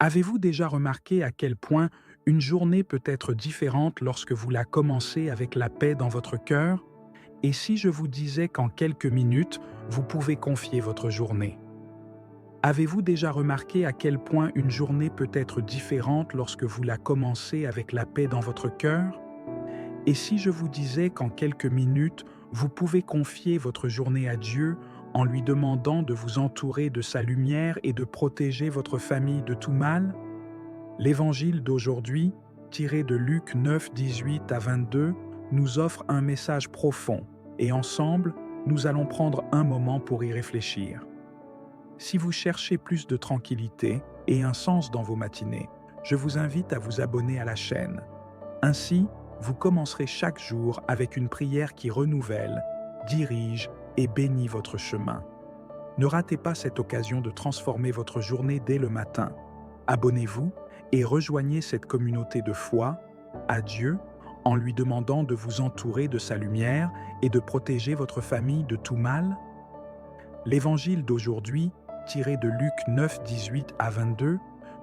Avez-vous déjà remarqué à quel point une journée peut être différente lorsque vous la commencez avec la paix dans votre cœur? Et si je vous disais qu'en quelques minutes, vous pouvez confier votre journée? Avez-vous déjà remarqué à quel point une journée peut être différente lorsque vous la commencez avec la paix dans votre cœur? Et si je vous disais qu'en quelques minutes, vous pouvez confier votre journée à Dieu en lui demandant de vous entourer de sa lumière et de protéger votre famille de tout mal? L'évangile d'aujourd'hui, tiré de Luc 9, 18 à 22, nous offre un message profond et ensemble, nous allons prendre un moment pour y réfléchir. Si vous cherchez plus de tranquillité et un sens dans vos matinées, je vous invite à vous abonner à la chaîne. Ainsi, vous commencerez chaque jour avec une prière qui renouvelle, dirige et bénit votre chemin. Ne ratez pas cette occasion de transformer votre journée dès le matin. Abonnez-vous et rejoignez cette communauté de foi à Dieu en lui demandant de vous entourer de sa lumière et de protéger votre famille de tout mal. L'évangile d'aujourd'hui, tiré de Luc 9, 18 à 22,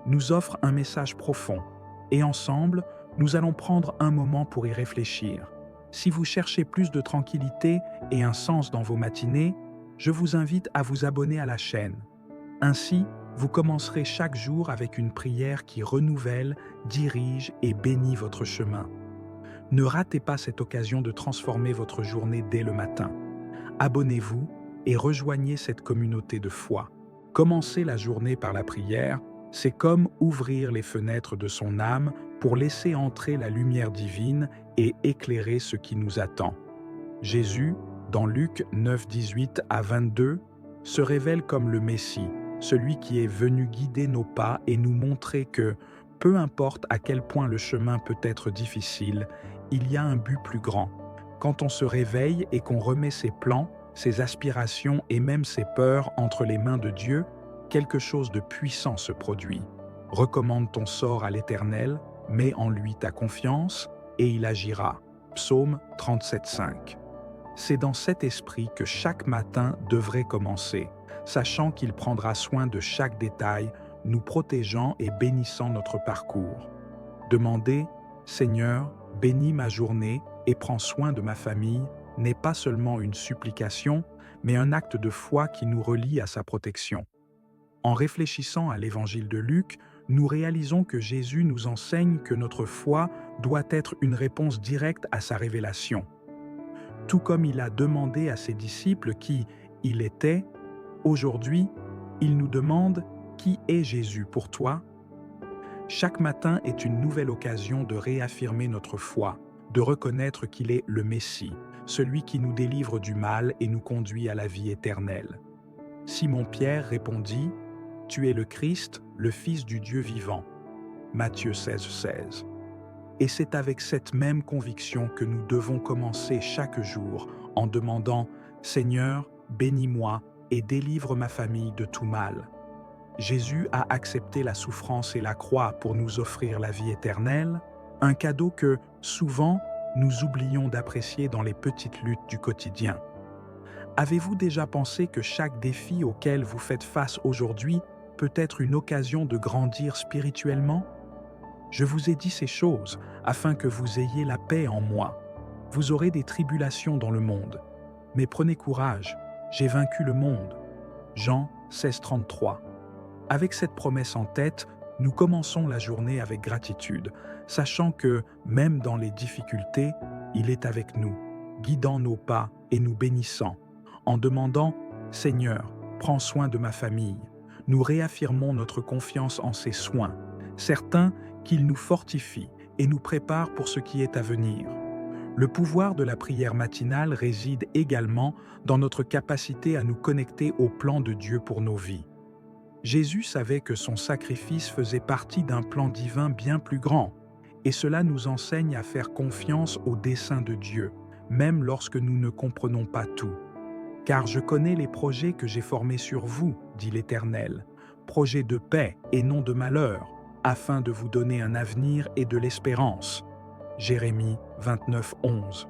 nous offre un message profond et ensemble, nous allons prendre un moment pour y réfléchir. Si vous cherchez plus de tranquillité et un sens dans vos matinées, je vous invite à vous abonner à la chaîne. Ainsi, vous commencerez chaque jour avec une prière qui renouvelle, dirige et bénit votre chemin. Ne ratez pas cette occasion de transformer votre journée dès le matin. Abonnez-vous et rejoignez cette communauté de foi. Commencer la journée par la prière, c'est comme ouvrir les fenêtres de son âme pour laisser entrer la lumière divine et éclairer ce qui nous attend. Jésus, dans Luc 9, 18 à 22, se révèle comme le Messie, celui qui est venu guider nos pas et nous montrer que, peu importe à quel point le chemin peut être difficile, il y a un but plus grand. Quand on se réveille et qu'on remet ses plans, ses aspirations et même ses peurs entre les mains de Dieu, quelque chose de puissant se produit. Recommande ton sort à l'Éternel, mets en lui ta confiance, et il agira. Psaume 37, 5. C'est dans cet esprit que chaque matin devrait commencer, sachant qu'il prendra soin de chaque détail, nous protégeant et bénissant notre parcours. Demandez, Seigneur, bénis ma journée et prends soin de ma famille, n'est pas seulement une supplication, mais un acte de foi qui nous relie à sa protection. En réfléchissant à l'évangile de Luc, nous réalisons que Jésus nous enseigne que notre foi doit être une réponse directe à sa révélation. Tout comme il a demandé à ses disciples qui il était, aujourd'hui, il nous demande qui est Jésus pour toi. Chaque matin est une nouvelle occasion de réaffirmer notre foi, de reconnaître qu'il est le Messie, celui qui nous délivre du mal et nous conduit à la vie éternelle. Simon-Pierre répondit, « Tu es le Christ, le Fils du Dieu vivant. » Matthieu 16, 16. Et c'est avec cette même conviction que nous devons commencer chaque jour en demandant « Seigneur, bénis-moi et délivre ma famille de tout mal. » Jésus a accepté la souffrance et la croix pour nous offrir la vie éternelle, un cadeau que, souvent, nous oublions d'apprécier dans les petites luttes du quotidien. Avez-vous déjà pensé que chaque défi auquel vous faites face aujourd'hui peut être une occasion de grandir spirituellement? Je vous ai dit ces choses afin que vous ayez la paix en moi. Vous aurez des tribulations dans le monde, mais prenez courage, j'ai vaincu le monde. Jean 16, 33. Avec cette promesse en tête, nous commençons la journée avec gratitude, sachant que, même dans les difficultés, il est avec nous, guidant nos pas et nous bénissant. En demandant « Seigneur, prends soin de ma famille », nous réaffirmons notre confiance en ses soins, certains qu'il nous fortifie et nous prépare pour ce qui est à venir. Le pouvoir de la prière matinale réside également dans notre capacité à nous connecter au plan de Dieu pour nos vies. Jésus savait que son sacrifice faisait partie d'un plan divin bien plus grand, et cela nous enseigne à faire confiance au dessein de Dieu, même lorsque nous ne comprenons pas tout. « Car je connais les projets que j'ai formés sur vous, dit l'Éternel, projets de paix et non de malheur, afin de vous donner un avenir et de l'espérance. » Jérémie 29, 11.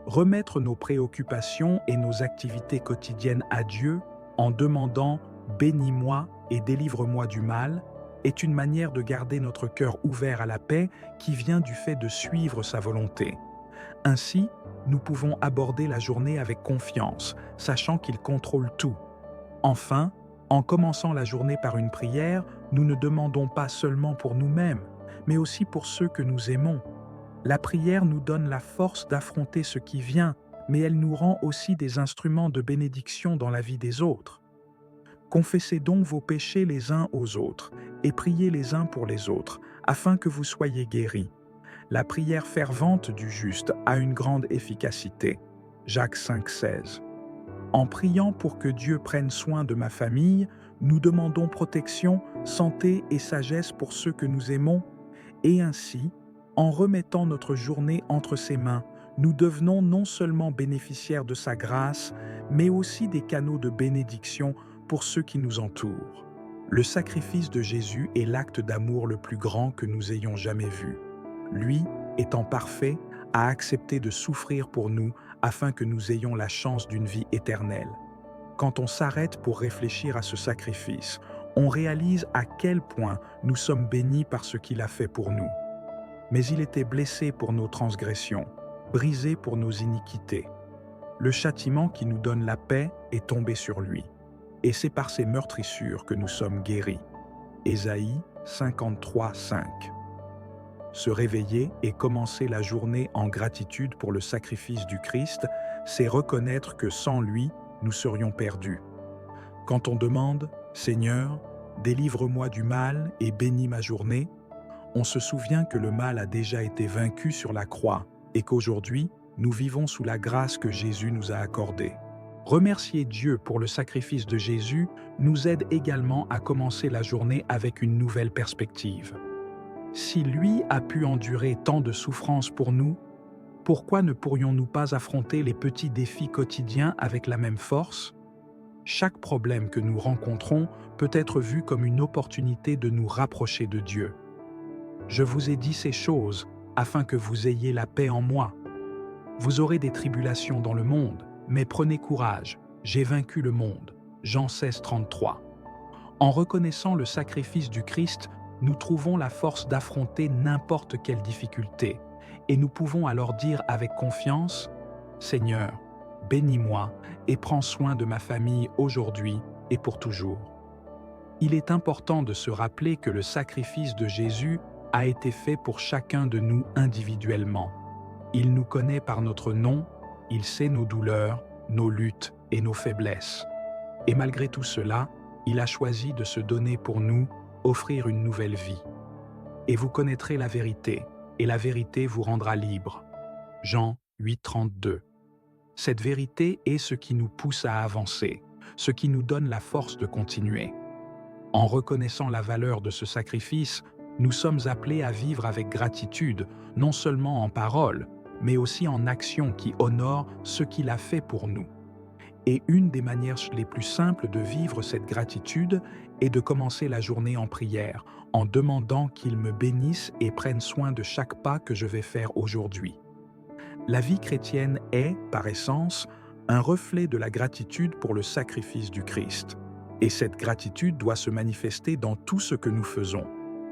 Remettre nos préoccupations et nos activités quotidiennes à Dieu en demandant « Bénis-moi et délivre-moi du mal » est une manière de garder notre cœur ouvert à la paix qui vient du fait de suivre sa volonté. Ainsi, nous pouvons aborder la journée avec confiance, sachant qu'il contrôle tout. Enfin, en commençant la journée par une prière, nous ne demandons pas seulement pour nous-mêmes, mais aussi pour ceux que nous aimons. La prière nous donne la force d'affronter ce qui vient, mais elle nous rend aussi des instruments de bénédiction dans la vie des autres. Confessez donc vos péchés les uns aux autres et priez les uns pour les autres, afin que vous soyez guéris. La prière fervente du juste a une grande efficacité. Jacques 5,16. En priant pour que Dieu prenne soin de ma famille, nous demandons protection, santé et sagesse pour ceux que nous aimons, et ainsi, en remettant notre journée entre ses mains, nous devenons non seulement bénéficiaires de sa grâce, mais aussi des canaux de bénédiction pour ceux qui nous entourent. Le sacrifice de Jésus est l'acte d'amour le plus grand que nous ayons jamais vu. Lui, étant parfait, a accepté de souffrir pour nous afin que nous ayons la chance d'une vie éternelle. Quand on s'arrête pour réfléchir à ce sacrifice, on réalise à quel point nous sommes bénis par ce qu'il a fait pour nous. Mais il était blessé pour nos transgressions, brisé pour nos iniquités. Le châtiment qui nous donne la paix est tombé sur lui. Et c'est par ses meurtrissures que nous sommes guéris. Ésaïe 53,5. Se réveiller et commencer la journée en gratitude pour le sacrifice du Christ, c'est reconnaître que sans lui, nous serions perdus. Quand on demande « Seigneur, délivre-moi du mal et bénis ma journée », on se souvient que le mal a déjà été vaincu sur la croix et qu'aujourd'hui, nous vivons sous la grâce que Jésus nous a accordée. Remercier Dieu pour le sacrifice de Jésus nous aide également à commencer la journée avec une nouvelle perspective. Si lui a pu endurer tant de souffrances pour nous, pourquoi ne pourrions-nous pas affronter les petits défis quotidiens avec la même force? Chaque problème que nous rencontrons peut être vu comme une opportunité de nous rapprocher de Dieu. Je vous ai dit ces choses afin que vous ayez la paix en moi. Vous aurez des tribulations dans le monde, mais prenez courage, j'ai vaincu le monde. Jean 16,33. En reconnaissant le sacrifice du Christ, nous trouvons la force d'affronter n'importe quelle difficulté, et nous pouvons alors dire avec confiance « Seigneur, bénis-moi et prends soin de ma famille aujourd'hui et pour toujours. » Il est important de se rappeler que le sacrifice de Jésus a été fait pour chacun de nous individuellement. Il nous connaît par notre nom, il sait nos douleurs, nos luttes et nos faiblesses. Et malgré tout cela, il a choisi de se donner pour nous, offrir une nouvelle vie. Et vous connaîtrez la vérité, et la vérité vous rendra libre. Jean 8,32. Cette vérité est ce qui nous pousse à avancer, ce qui nous donne la force de continuer. En reconnaissant la valeur de ce sacrifice, nous sommes appelés à vivre avec gratitude, non seulement en parole, mais aussi en action qui honore ce qu'il a fait pour nous. Et une des manières les plus simples de vivre cette gratitude est de commencer la journée en prière, en demandant qu'il me bénisse et prenne soin de chaque pas que je vais faire aujourd'hui. La vie chrétienne est, par essence, un reflet de la gratitude pour le sacrifice du Christ. Et cette gratitude doit se manifester dans tout ce que nous faisons.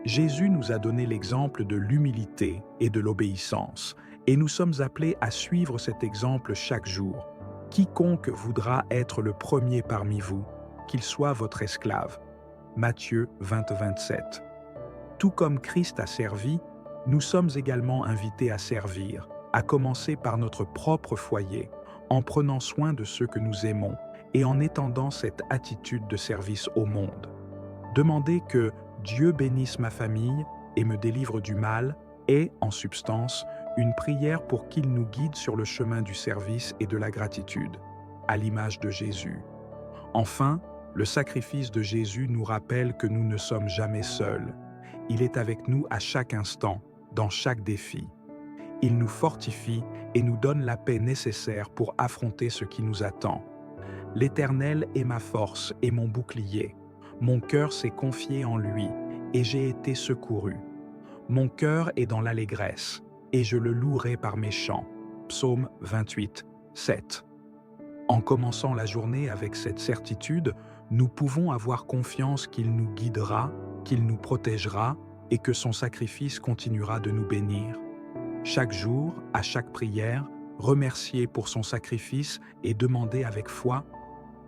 Jésus nous a donné l'exemple de l'humilité et de l'obéissance, et nous sommes appelés à suivre cet exemple chaque jour. Quiconque voudra être le premier parmi vous, qu'il soit votre esclave. Matthieu 20,27. Tout comme Christ a servi, nous sommes également invités à servir, à commencer par notre propre foyer, en prenant soin de ceux que nous aimons et en étendant cette attitude de service au monde. Demander que Dieu bénisse ma famille et me délivre du mal est, en substance, une prière pour qu'il nous guide sur le chemin du service et de la gratitude, à l'image de Jésus. Enfin, le sacrifice de Jésus nous rappelle que nous ne sommes jamais seuls. Il est avec nous à chaque instant, dans chaque défi. Il nous fortifie et nous donne la paix nécessaire pour affronter ce qui nous attend. L'Éternel est ma force et mon bouclier. Mon cœur s'est confié en lui et j'ai été secouru. Mon cœur est dans l'allégresse et je le louerai par mes chants. Psaume 28, 7. En commençant la journée avec cette certitude, nous pouvons avoir confiance qu'il nous guidera, qu'il nous protégera et que son sacrifice continuera de nous bénir. Chaque jour, à chaque prière, remerciez pour son sacrifice et demandez avec foi: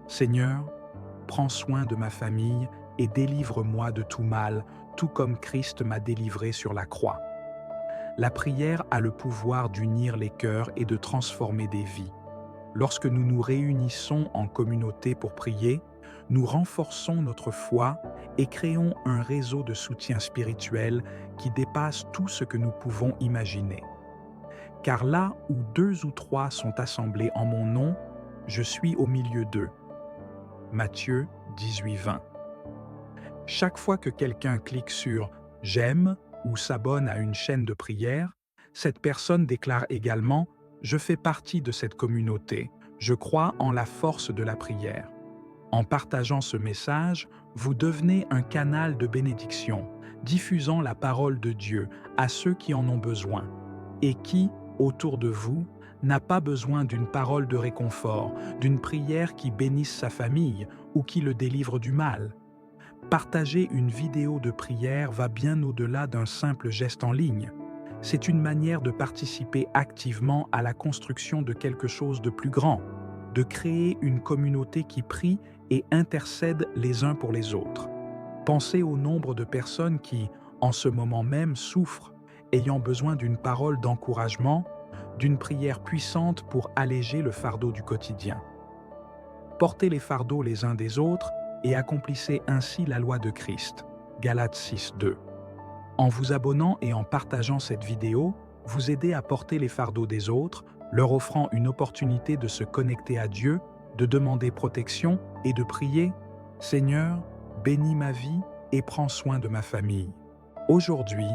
Seigneur, prends soin de ma famille et délivre-moi de tout mal, tout comme Christ m'a délivré sur la croix. La prière a le pouvoir d'unir les cœurs et de transformer des vies. Lorsque nous nous réunissons en communauté pour prier, nous renforçons notre foi et créons un réseau de soutien spirituel qui dépasse tout ce que nous pouvons imaginer. Car là où 2 ou 3 sont assemblés en mon nom, je suis au milieu d'eux. Matthieu 18:20. Chaque fois que quelqu'un clique sur « J'aime » ou s'abonne à une chaîne de prière, cette personne déclare également « Je fais partie de cette communauté, je crois en la force de la prière ». En partageant ce message, vous devenez un canal de bénédiction, diffusant la parole de Dieu à ceux qui en ont besoin, et qui, autour de vous, n'a pas besoin d'une parole de réconfort, d'une prière qui bénisse sa famille ou qui le délivre du mal. Partager une vidéo de prière va bien au-delà d'un simple geste en ligne. C'est une manière de participer activement à la construction de quelque chose de plus grand, de créer une communauté qui prie et intercède les uns pour les autres. Pensez au nombre de personnes qui, en ce moment même, souffrent, ayant besoin d'une parole d'encouragement, d'une prière puissante pour alléger le fardeau du quotidien. Portez les fardeaux les uns des autres et accomplissez ainsi la loi de Christ. Galates 6:2. En vous abonnant et en partageant cette vidéo, vous aidez à porter les fardeaux des autres, leur offrant une opportunité de se connecter à Dieu, de demander protection et de prier « Seigneur, bénis ma vie et prends soin de ma famille ». Aujourd'hui,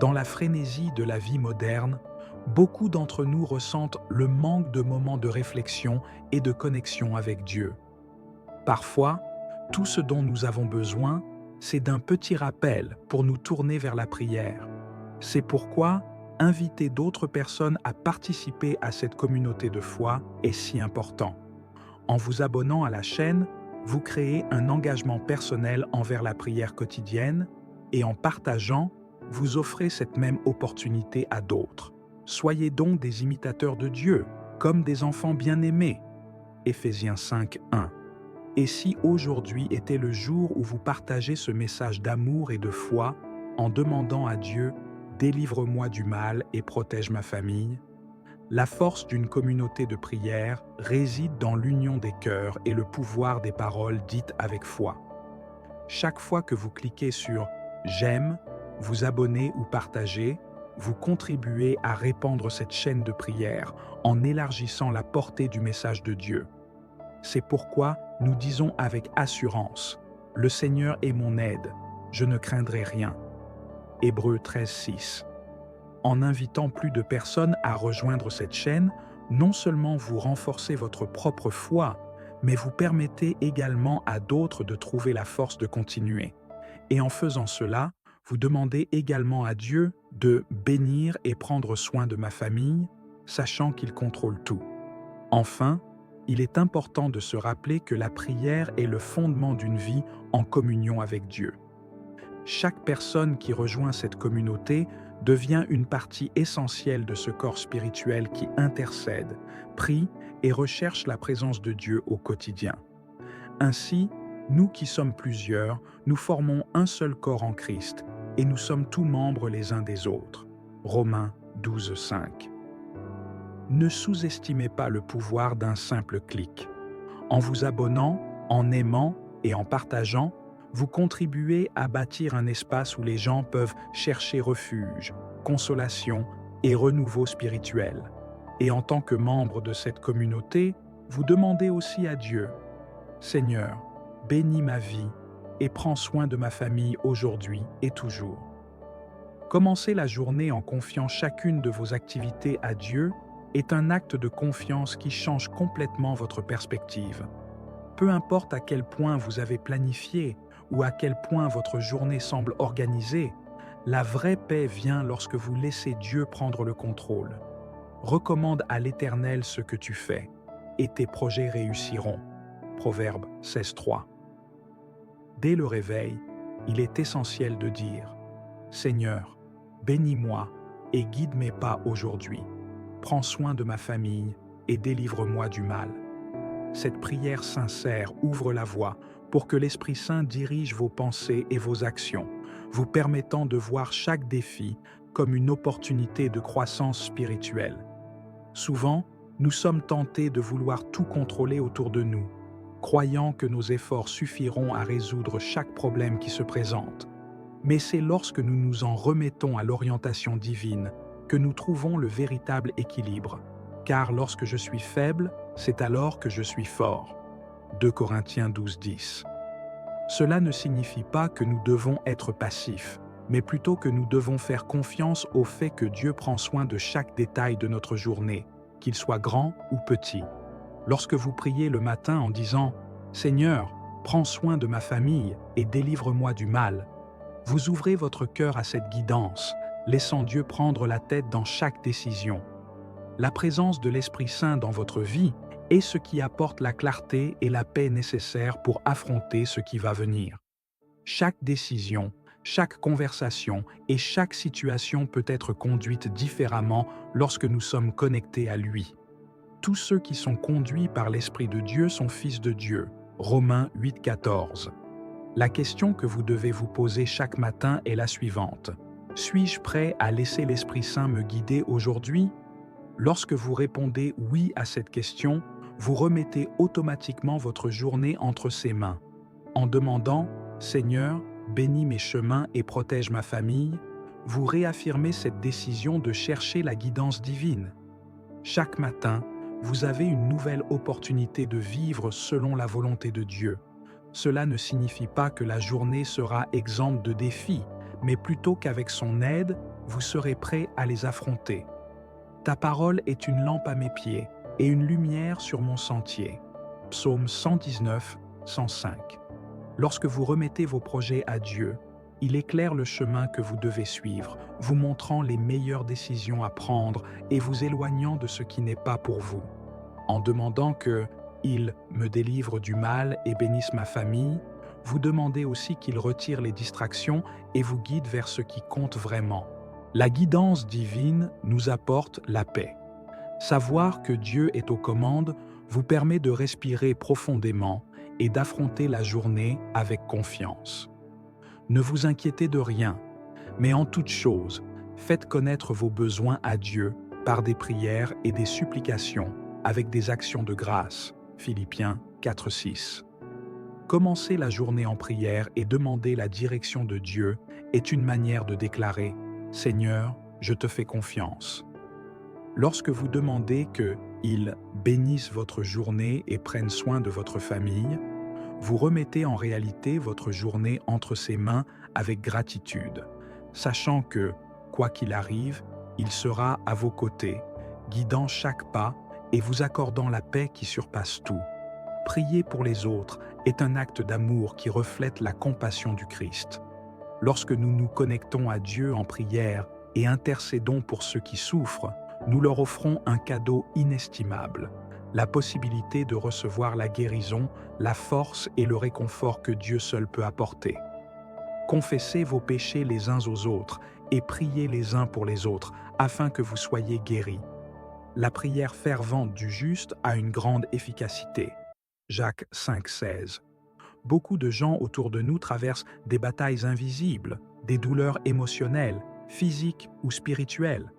dans la frénésie de la vie moderne, beaucoup d'entre nous ressentent le manque de moments de réflexion et de connexion avec Dieu. Parfois, tout ce dont nous avons besoin, c'est d'un petit rappel pour nous tourner vers la prière. C'est pourquoi inviter d'autres personnes à participer à cette communauté de foi est si important. En vous abonnant à la chaîne, vous créez un engagement personnel envers la prière quotidienne et en partageant, vous offrez cette même opportunité à d'autres. Soyez donc des imitateurs de Dieu, comme des enfants bien-aimés. Éphésiens 5:1. Et si aujourd'hui était le jour où vous partagez ce message d'amour et de foi en demandant à Dieu « Délivre-moi du mal et protège ma famille », la force d'une communauté de prière réside dans l'union des cœurs et le pouvoir des paroles dites avec foi. Chaque fois que vous cliquez sur « J'aime », vous abonnez ou partagez, vous contribuez à répandre cette chaîne de prière en élargissant la portée du message de Dieu. C'est pourquoi nous disons avec assurance « Le Seigneur est mon aide, je ne craindrai rien ». Hébreux 13:6. En invitant plus de personnes à rejoindre cette chaîne, non seulement vous renforcez votre propre foi, mais vous permettez également à d'autres de trouver la force de continuer. Et en faisant cela, vous demandez également à Dieu de bénir et prendre soin de ma famille, sachant qu'il contrôle tout. Enfin, il est important de se rappeler que la prière est le fondement d'une vie en communion avec Dieu. Chaque personne qui rejoint cette communauté devient une partie essentielle de ce corps spirituel qui intercède, prie et recherche la présence de Dieu au quotidien. Ainsi, nous qui sommes plusieurs, nous formons un seul corps en Christ et nous sommes tous membres les uns des autres. Romains 12:5. Ne sous-estimez pas le pouvoir d'un simple clic. En vous abonnant, en aimant et en partageant, vous contribuez à bâtir un espace où les gens peuvent chercher refuge, consolation et renouveau spirituel. Et en tant que membre de cette communauté, vous demandez aussi à Dieu « Seigneur, bénis ma vie et prends soin de ma famille aujourd'hui et toujours ». Commencer la journée en confiant chacune de vos activités à Dieu est un acte de confiance qui change complètement votre perspective. Peu importe à quel point vous avez planifié ou à quel point votre journée semble organisée, la vraie paix vient lorsque vous laissez Dieu prendre le contrôle. Recommande à l'Éternel ce que tu fais, et tes projets réussiront. Proverbe 16:3. Dès le réveil, il est essentiel de dire « Seigneur, bénis-moi et guide mes pas aujourd'hui. Prends soin de ma famille et délivre-moi du mal. » Cette prière sincère ouvre la voie pour que l'Esprit Saint dirige vos pensées et vos actions, vous permettant de voir chaque défi comme une opportunité de croissance spirituelle. Souvent, nous sommes tentés de vouloir tout contrôler autour de nous, croyant que nos efforts suffiront à résoudre chaque problème qui se présente. Mais c'est lorsque nous nous en remettons à l'orientation divine que nous trouvons le véritable équilibre. Car lorsque je suis faible, c'est alors que je suis fort. 2 Corinthiens 12:10. Cela ne signifie pas que nous devons être passifs, mais plutôt que nous devons faire confiance au fait que Dieu prend soin de chaque détail de notre journée, qu'il soit grand ou petit. Lorsque vous priez le matin en disant « Seigneur, prends soin de ma famille et délivre-moi du mal », vous ouvrez votre cœur à cette guidance, laissant Dieu prendre la tête dans chaque décision. La présence de l'Esprit Saint dans votre vie est ce qui apporte la clarté et la paix nécessaires pour affronter ce qui va venir. Chaque décision, chaque conversation et chaque situation peut être conduite différemment lorsque nous sommes connectés à lui. Tous ceux qui sont conduits par l'Esprit de Dieu sont fils de Dieu. Romains 8,14. La question que vous devez vous poser chaque matin est la suivante. Suis-je prêt à laisser l'Esprit Saint me guider aujourd'hui ? Lorsque vous répondez oui à cette question, vous remettez automatiquement votre journée entre ses mains. En demandant « Seigneur, bénis mes chemins et protège ma famille », vous réaffirmez cette décision de chercher la guidance divine. Chaque matin, vous avez une nouvelle opportunité de vivre selon la volonté de Dieu. Cela ne signifie pas que la journée sera exempte de défis, mais plutôt qu'avec son aide, vous serez prêt à les affronter. Ta parole est une lampe à mes pieds et une lumière sur mon sentier. Psaume 119, 105. Lorsque vous remettez vos projets à Dieu, il éclaire le chemin que vous devez suivre, vous montrant les meilleures décisions à prendre et vous éloignant de ce qui n'est pas pour vous. En demandant que « Il me délivre du mal et bénisse ma famille », vous demandez aussi qu'il retire les distractions et vous guide vers ce qui compte vraiment. La guidance divine nous apporte la paix. Savoir que Dieu est aux commandes vous permet de respirer profondément et d'affronter la journée avec confiance. Ne vous inquiétez de rien, mais en toute chose, faites connaître vos besoins à Dieu par des prières et des supplications avec des actions de grâce. Philippiens 4:6. Commencer la journée en prière et demander la direction de Dieu est une manière de déclarer « Seigneur, je te fais confiance ». Lorsque vous demandez qu'il bénisse votre journée et prenne soin de votre famille, vous remettez en réalité votre journée entre ses mains avec gratitude, sachant que, quoi qu'il arrive, il sera à vos côtés, guidant chaque pas et vous accordant la paix qui surpasse tout. Prier pour les autres est un acte d'amour qui reflète la compassion du Christ. Lorsque nous nous connectons à Dieu en prière et intercédons pour ceux qui souffrent, nous leur offrons un cadeau inestimable, la possibilité de recevoir la guérison, la force et le réconfort que Dieu seul peut apporter. Confessez vos péchés les uns aux autres et priez les uns pour les autres afin que vous soyez guéris. La prière fervente du juste a une grande efficacité. Jacques 5,16. Beaucoup de gens autour de nous traversent des batailles invisibles, des douleurs émotionnelles, physiques ou spirituelles.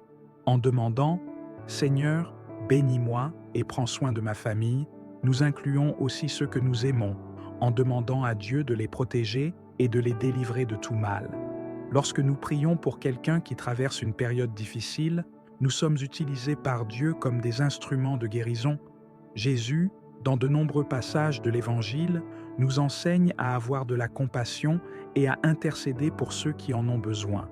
En demandant « Seigneur, bénis-moi et prends soin de ma famille », nous incluons aussi ceux que nous aimons, en demandant à Dieu de les protéger et de les délivrer de tout mal. Lorsque nous prions pour quelqu'un qui traverse une période difficile, nous sommes utilisés par Dieu comme des instruments de guérison. Jésus, dans de nombreux passages de l'Évangile, nous enseigne à avoir de la compassion et à intercéder pour ceux qui en ont besoin.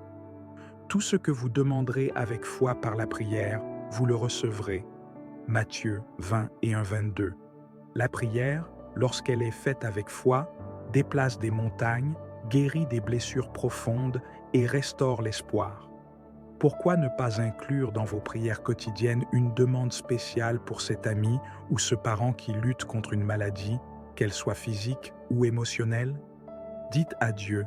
Tout ce que vous demanderez avec foi par la prière, vous le recevrez. Matthieu 20:21-22. La prière, lorsqu'elle est faite avec foi, déplace des montagnes, guérit des blessures profondes et restaure l'espoir. Pourquoi ne pas inclure dans vos prières quotidiennes une demande spéciale pour cet ami ou ce parent qui lutte contre une maladie, qu'elle soit physique ou émotionnelle? Dites à Dieu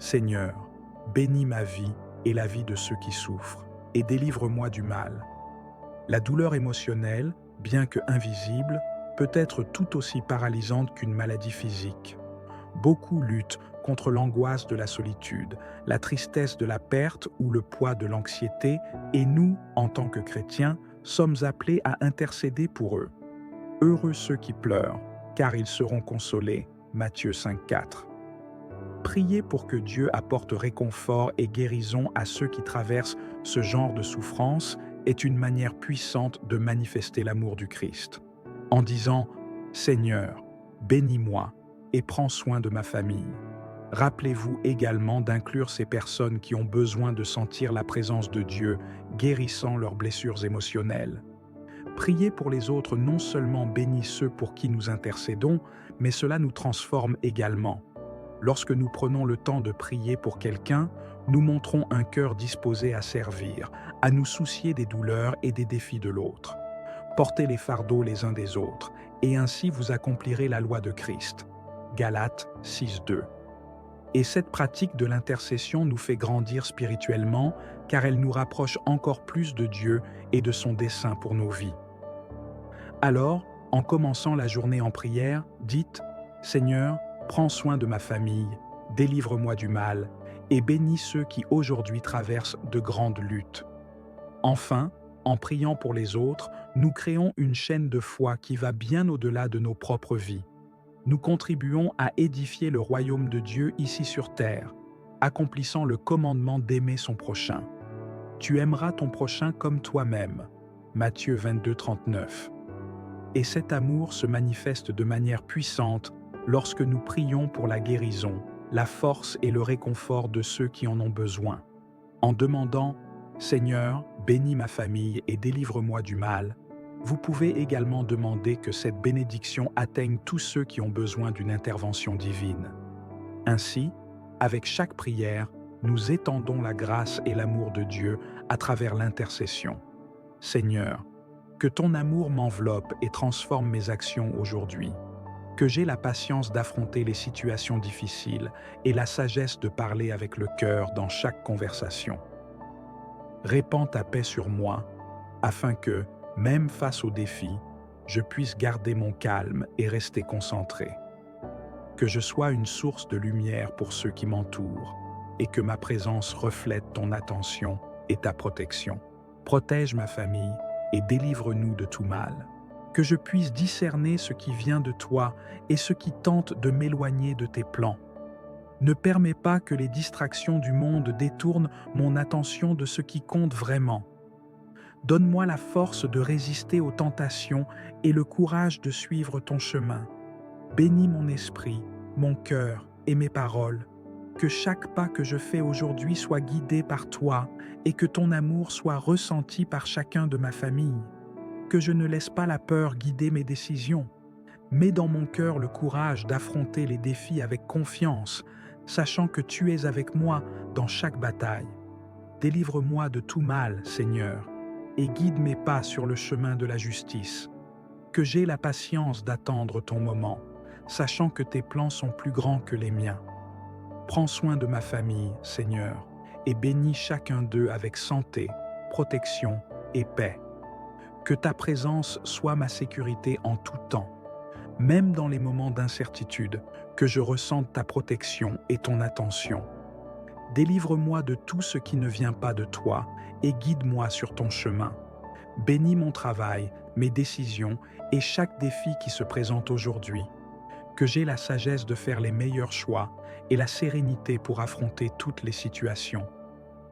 Seigneur, bénis ma vie et la vie de ceux qui souffrent, et délivre-moi du mal. La douleur émotionnelle, bien que invisible, peut être tout aussi paralysante qu'une maladie physique. Beaucoup luttent contre l'angoisse de la solitude, la tristesse de la perte ou le poids de l'anxiété, et nous, en tant que chrétiens, sommes appelés à intercéder pour eux. Heureux ceux qui pleurent, car ils seront consolés. Matthieu 5,4. Prier pour que Dieu apporte réconfort et guérison à ceux qui traversent ce genre de souffrance est une manière puissante de manifester l'amour du Christ. En disant « Seigneur, bénis-moi et prends soin de ma famille ». Rappelez-vous également d'inclure ces personnes qui ont besoin de sentir la présence de Dieu, guérissant leurs blessures émotionnelles. Prier pour les autres non seulement bénit ceux pour qui nous intercédons, mais cela nous transforme également. Lorsque nous prenons le temps de prier pour quelqu'un, nous montrons un cœur disposé à servir, à nous soucier des douleurs et des défis de l'autre. Portez les fardeaux les uns des autres, et ainsi vous accomplirez la loi de Christ. Galates 6,2. Et cette pratique de l'intercession nous fait grandir spirituellement, car elle nous rapproche encore plus de Dieu et de son dessein pour nos vies. Alors, en commençant la journée en prière, dites « Seigneur, prends soin de ma famille, délivre-moi du mal, et bénis ceux qui aujourd'hui traversent de grandes luttes. » Enfin, en priant pour les autres, nous créons une chaîne de foi qui va bien au-delà de nos propres vies. Nous contribuons à édifier le royaume de Dieu ici sur terre, accomplissant le commandement d'aimer son prochain. Tu aimeras ton prochain comme toi-même. Matthieu 22,39. Et cet amour se manifeste de manière puissante lorsque nous prions pour la guérison, la force et le réconfort de ceux qui en ont besoin. En demandant « Seigneur, bénis ma famille et délivre-moi du mal », vous pouvez également demander que cette bénédiction atteigne tous ceux qui ont besoin d'une intervention divine. Ainsi, avec chaque prière, nous étendons la grâce et l'amour de Dieu à travers l'intercession. Seigneur, que ton amour m'enveloppe et transforme mes actions aujourd'hui. Que j'ai la patience d'affronter les situations difficiles et la sagesse de parler avec le cœur dans chaque conversation. Répands ta paix sur moi, afin que, même face aux défis, je puisse garder mon calme et rester concentré. Que je sois une source de lumière pour ceux qui m'entourent et que ma présence reflète ton attention et ta protection. Protège ma famille et délivre-nous de tout mal. Que je puisse discerner ce qui vient de toi et ce qui tente de m'éloigner de tes plans. Ne permets pas que les distractions du monde détournent mon attention de ce qui compte vraiment. Donne-moi la force de résister aux tentations et le courage de suivre ton chemin. Bénis mon esprit, mon cœur et mes paroles. Que chaque pas que je fais aujourd'hui soit guidé par toi et que ton amour soit ressenti par chacun de ma famille. Que je ne laisse pas la peur guider mes décisions. Mets dans mon cœur le courage d'affronter les défis avec confiance, sachant que tu es avec moi dans chaque bataille. Délivre-moi de tout mal, Seigneur, et guide mes pas sur le chemin de la justice. Que j'aie la patience d'attendre ton moment, sachant que tes plans sont plus grands que les miens. Prends soin de ma famille, Seigneur, et bénis chacun d'eux avec santé, protection et paix. Que ta présence soit ma sécurité en tout temps, même dans les moments d'incertitude, que je ressente ta protection et ton attention. Délivre-moi de tout ce qui ne vient pas de toi et guide-moi sur ton chemin. Bénis mon travail, mes décisions et chaque défi qui se présente aujourd'hui. Que j'aie la sagesse de faire les meilleurs choix et la sérénité pour affronter toutes les situations.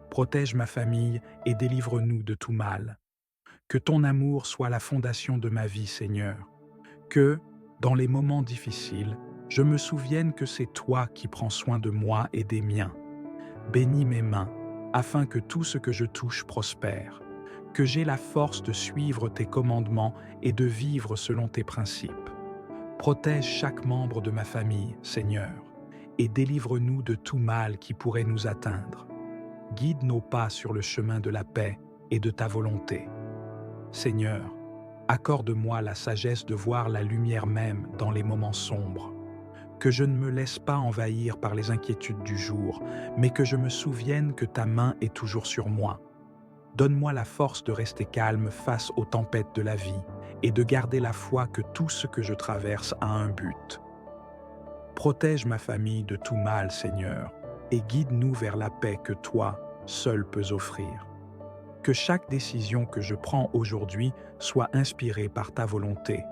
Protège ma famille et délivre-nous de tout mal. Que ton amour soit la fondation de ma vie, Seigneur. Que, dans les moments difficiles, je me souvienne que c'est toi qui prends soin de moi et des miens. Bénis mes mains, afin que tout ce que je touche prospère. Que j'aie la force de suivre tes commandements et de vivre selon tes principes. Protège chaque membre de ma famille, Seigneur, et délivre-nous de tout mal qui pourrait nous atteindre. Guide nos pas sur le chemin de la paix et de ta volonté. Seigneur, accorde-moi la sagesse de voir la lumière même dans les moments sombres. que je ne me laisse pas envahir par les inquiétudes du jour, mais que je me souvienne que ta main est toujours sur moi. Donne-moi la force de rester calme face aux tempêtes de la vie et de garder la foi que tout ce que je traverse a un but. Protège ma famille de tout mal, Seigneur, et guide-nous vers la paix que toi, seul, peux offrir. Que chaque décision que je prends aujourd'hui soit inspirée par ta volonté.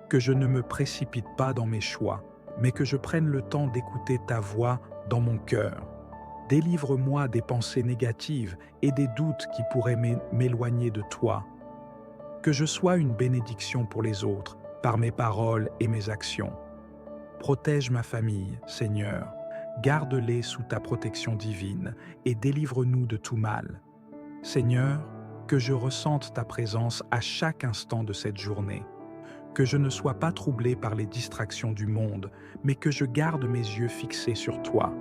Que je ne me précipite pas dans mes choix, mais que je prenne le temps d'écouter ta voix dans mon cœur. Délivre-moi des pensées négatives et des doutes qui pourraient m'éloigner de toi. Que je sois une bénédiction pour les autres par mes paroles et mes actions. Protège ma famille, Seigneur. Garde-les sous ta protection divine et délivre-nous de tout mal. Seigneur, que je ressente ta présence à chaque instant de cette journée. Que je ne sois pas troublé par les distractions du monde, mais que je garde mes yeux fixés sur toi.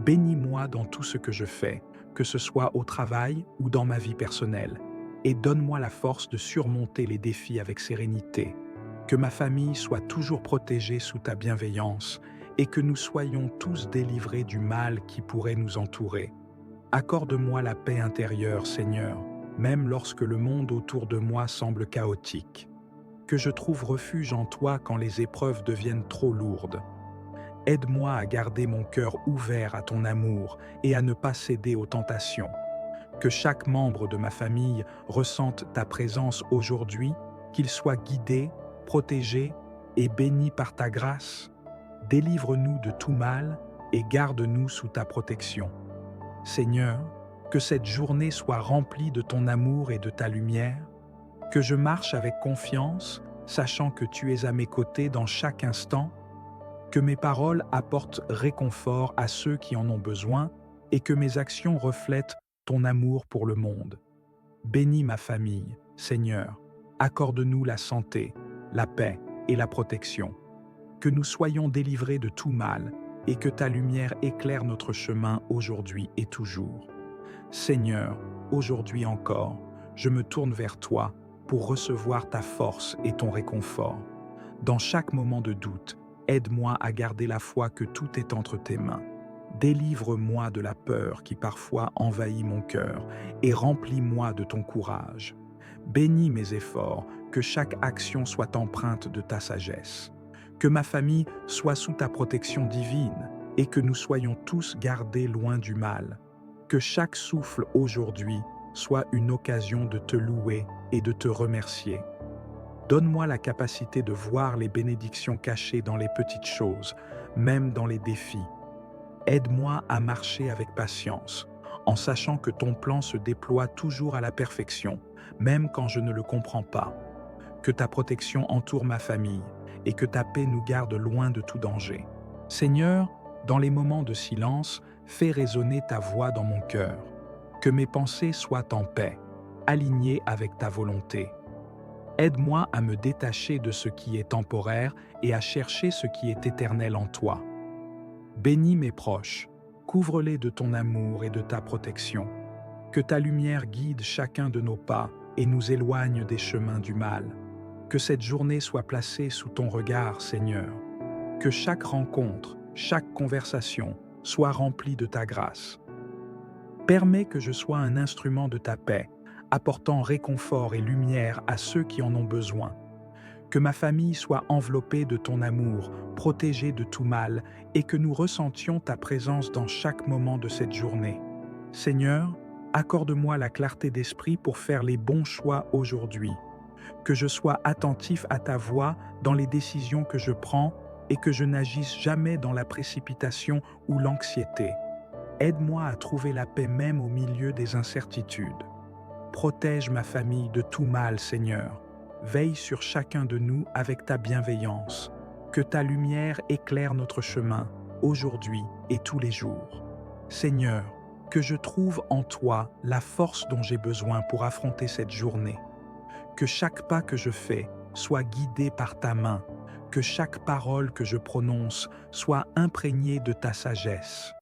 Bénis-moi dans tout ce que je fais, que ce soit au travail ou dans ma vie personnelle, et donne-moi la force de surmonter les défis avec sérénité. Que ma famille soit toujours protégée sous ta bienveillance et que nous soyons tous délivrés du mal qui pourrait nous entourer. Accorde-moi la paix intérieure, Seigneur, même lorsque le monde autour de moi semble chaotique. Que je trouve refuge en toi quand les épreuves deviennent trop lourdes. Aide-moi à garder mon cœur ouvert à ton amour et à ne pas céder aux tentations. Que chaque membre de ma famille ressente ta présence aujourd'hui, qu'il soit guidé, protégé et béni par ta grâce. Délivre-nous de tout mal et garde-nous sous ta protection. Seigneur, que cette journée soit remplie de ton amour et de ta lumière, que je marche avec confiance, sachant que tu es à mes côtés dans chaque instant, que mes paroles apportent réconfort à ceux qui en ont besoin et que mes actions reflètent ton amour pour le monde. Bénis ma famille, Seigneur, accorde-nous la santé, la paix et la protection. Que nous soyons délivrés de tout mal et que ta lumière éclaire notre chemin aujourd'hui et toujours. Seigneur, aujourd'hui encore, je me tourne vers toi pour recevoir ta force et ton réconfort. Dans chaque moment de doute, aide-moi à garder la foi que tout est entre tes mains. Délivre-moi de la peur qui parfois envahit mon cœur et remplis-moi de ton courage. Bénis mes efforts, que chaque action soit empreinte de ta sagesse. Que ma famille soit sous ta protection divine et que nous soyons tous gardés loin du mal. Que chaque souffle aujourd'hui soit une occasion de te louer et de te remercier. Donne-moi la capacité de voir les bénédictions cachées dans les petites choses, même dans les défis. Aide-moi à marcher avec patience, en sachant que ton plan se déploie toujours à la perfection, même quand je ne le comprends pas. Que ta protection entoure ma famille et que ta paix nous garde loin de tout danger. Seigneur, dans les moments de silence, fais résonner ta voix dans mon cœur. Que mes pensées soient en paix, alignées avec ta volonté. Aide-moi à me détacher de ce qui est temporaire et à chercher ce qui est éternel en toi. Bénis mes proches, couvre-les de ton amour et de ta protection. Que ta lumière guide chacun de nos pas et nous éloigne des chemins du mal. Que cette journée soit placée sous ton regard, Seigneur. Que chaque rencontre, chaque conversation soit remplie de ta grâce. Permets que je sois un instrument de ta paix, apportant réconfort et lumière à ceux qui en ont besoin. Que ma famille soit enveloppée de ton amour, protégée de tout mal, et que nous ressentions ta présence dans chaque moment de cette journée. Seigneur, accorde-moi la clarté d'esprit pour faire les bons choix aujourd'hui. Que je sois attentif à ta voix dans les décisions que je prends et que je n'agisse jamais dans la précipitation ou l'anxiété. Aide-moi à trouver la paix même au milieu des incertitudes. Protège ma famille de tout mal, Seigneur. Veille sur chacun de nous avec ta bienveillance. Que ta lumière éclaire notre chemin, aujourd'hui et tous les jours. Seigneur, que je trouve en toi la force dont j'ai besoin pour affronter cette journée. Que chaque pas que je fais soit guidé par ta main. Que chaque parole que je prononce soit imprégnée de ta sagesse.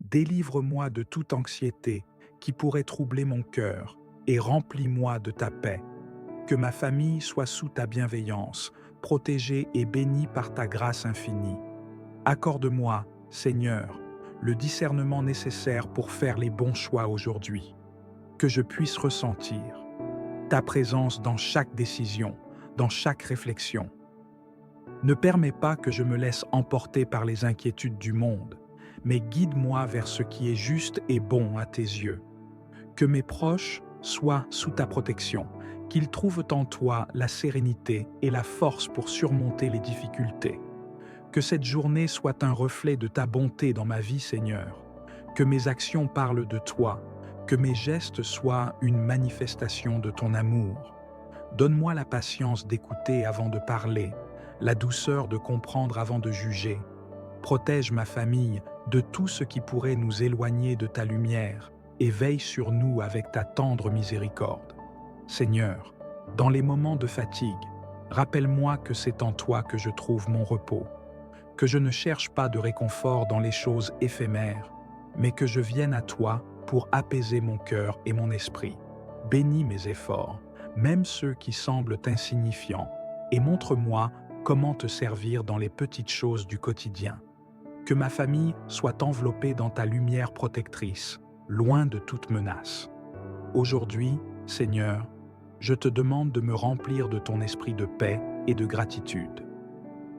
Délivre-moi de toute anxiété qui pourrait troubler mon cœur et remplis-moi de ta paix. Que ma famille soit sous ta bienveillance, protégée et bénie par ta grâce infinie. Accorde-moi, Seigneur, le discernement nécessaire pour faire les bons choix aujourd'hui, que je puisse ressentir ta présence dans chaque décision, dans chaque réflexion. Ne permets pas que je me laisse emporter par les inquiétudes du monde, mais guide-moi vers ce qui est juste et bon à tes yeux. Que mes proches soient sous ta protection, qu'ils trouvent en toi la sérénité et la force pour surmonter les difficultés. Que cette journée soit un reflet de ta bonté dans ma vie, Seigneur. Que mes actions parlent de toi, que mes gestes soient une manifestation de ton amour. Donne-moi la patience d'écouter avant de parler, la douceur de comprendre avant de juger. Protège ma famille de tout ce qui pourrait nous éloigner de ta lumière et veille sur nous avec ta tendre miséricorde. Seigneur, dans les moments de fatigue, rappelle-moi que c'est en toi que je trouve mon repos, que je ne cherche pas de réconfort dans les choses éphémères, mais que je vienne à toi pour apaiser mon cœur et mon esprit. Bénis mes efforts, même ceux qui semblent insignifiants, et montre-moi comment te servir dans les petites choses du quotidien. Que ma famille soit enveloppée dans ta lumière protectrice, loin de toute menace. Aujourd'hui, Seigneur, je te demande de me remplir de ton esprit de paix et de gratitude.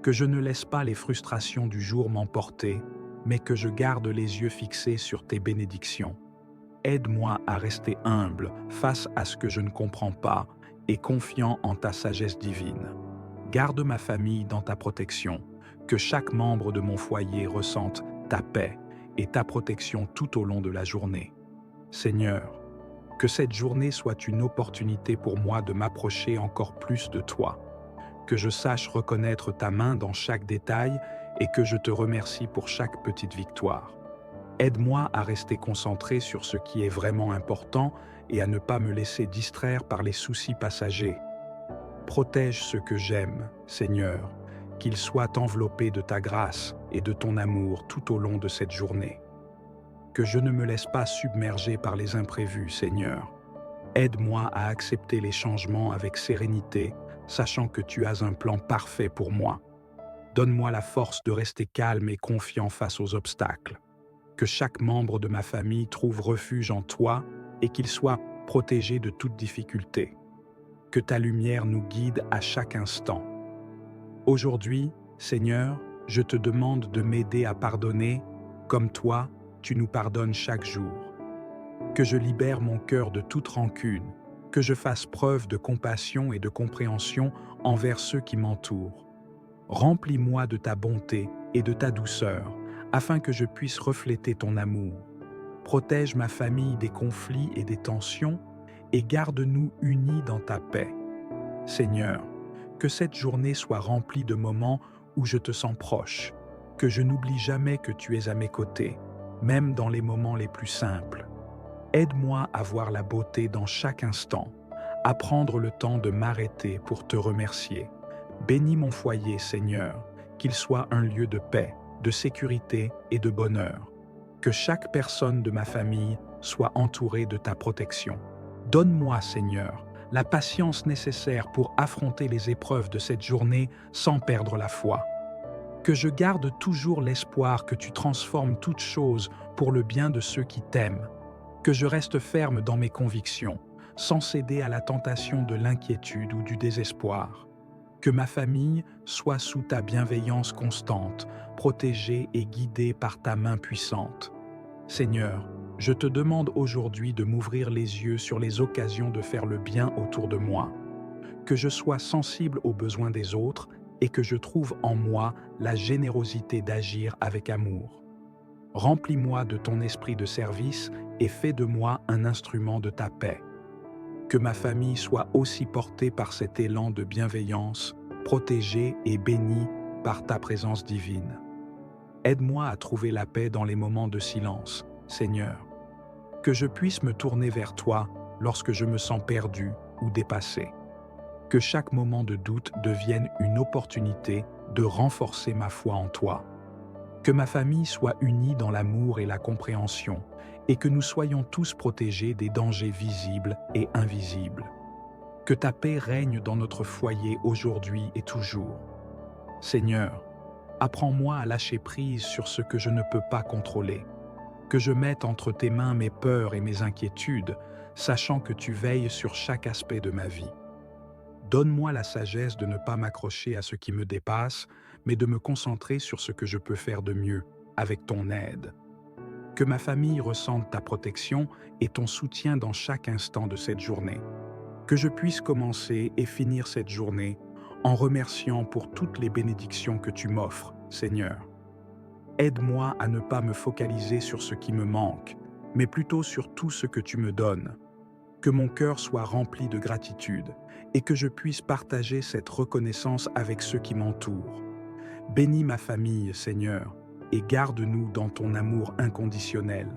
Que je ne laisse pas les frustrations du jour m'emporter, mais que je garde les yeux fixés sur tes bénédictions. Aide-moi à rester humble face à ce que je ne comprends pas et confiant en ta sagesse divine. Garde ma famille dans ta protection, que chaque membre de mon foyer ressente ta paix et ta protection tout au long de la journée. Seigneur, que cette journée soit une opportunité pour moi de m'approcher encore plus de toi, que je sache reconnaître ta main dans chaque détail et que je te remercie pour chaque petite victoire. Aide-moi à rester concentré sur ce qui est vraiment important et à ne pas me laisser distraire par les soucis passagers. Protège ceux que j'aime, Seigneur, qu'ils soient enveloppés de ta grâce et de ton amour tout au long de cette journée. Que je ne me laisse pas submerger par les imprévus, Seigneur. Aide-moi à accepter les changements avec sérénité, sachant que tu as un plan parfait pour moi. Donne-moi la force de rester calme et confiant face aux obstacles. Que chaque membre de ma famille trouve refuge en toi et qu'il soit protégé de toute difficulté. Que ta lumière nous guide à chaque instant. Aujourd'hui, Seigneur, je te demande de m'aider à pardonner, comme toi, tu nous pardonnes chaque jour. Que je libère mon cœur de toute rancune, que je fasse preuve de compassion et de compréhension envers ceux qui m'entourent. Remplis-moi de ta bonté et de ta douceur, afin que je puisse refléter ton amour. Protège ma famille des conflits et des tensions, et garde-nous unis dans ta paix. Seigneur, que cette journée soit remplie de moments où je te sens proche, que je n'oublie jamais que tu es à mes côtés, même dans les moments les plus simples. Aide-moi à voir la beauté dans chaque instant, à prendre le temps de m'arrêter pour te remercier. Bénis mon foyer, Seigneur, qu'il soit un lieu de paix, de sécurité et de bonheur. Que chaque personne de ma famille soit entourée de ta protection. Donne-moi, Seigneur, la patience nécessaire pour affronter les épreuves de cette journée sans perdre la foi. Que je garde toujours l'espoir que tu transformes toutes choses pour le bien de ceux qui t'aiment. Que je reste ferme dans mes convictions, sans céder à la tentation de l'inquiétude ou du désespoir. Que ma famille soit sous ta bienveillance constante, protégée et guidée par ta main puissante. Seigneur, je te demande aujourd'hui de m'ouvrir les yeux sur les occasions de faire le bien autour de moi. Que je sois sensible aux besoins des autres et que je trouve en moi la générosité d'agir avec amour. Remplis-moi de ton esprit de service et fais de moi un instrument de ta paix. Que ma famille soit aussi portée par cet élan de bienveillance, protégée et bénie par ta présence divine. Aide-moi à trouver la paix dans les moments de silence, Seigneur. Que je puisse me tourner vers toi lorsque je me sens perdu ou dépassé. Que chaque moment de doute devienne une opportunité de renforcer ma foi en toi. Que ma famille soit unie dans l'amour et la compréhension, et que nous soyons tous protégés des dangers visibles et invisibles. Que ta paix règne dans notre foyer aujourd'hui et toujours. Seigneur, Apprends-moi à lâcher prise sur ce que je ne peux pas contrôler. Que je mette entre tes mains mes peurs et mes inquiétudes, sachant que tu veilles sur chaque aspect de ma vie. Donne-moi la sagesse de ne pas m'accrocher à ce qui me dépasse, mais de me concentrer sur ce que je peux faire de mieux, avec ton aide. Que ma famille ressente ta protection et ton soutien dans chaque instant de cette journée. Que je puisse commencer et finir cette journée en remerciant pour toutes les bénédictions que tu m'offres, Seigneur. Aide-moi à ne pas me focaliser sur ce qui me manque, mais plutôt sur tout ce que tu me donnes. Que mon cœur soit rempli de gratitude et que je puisse partager cette reconnaissance avec ceux qui m'entourent. Bénis ma famille, Seigneur, et garde-nous dans ton amour inconditionnel.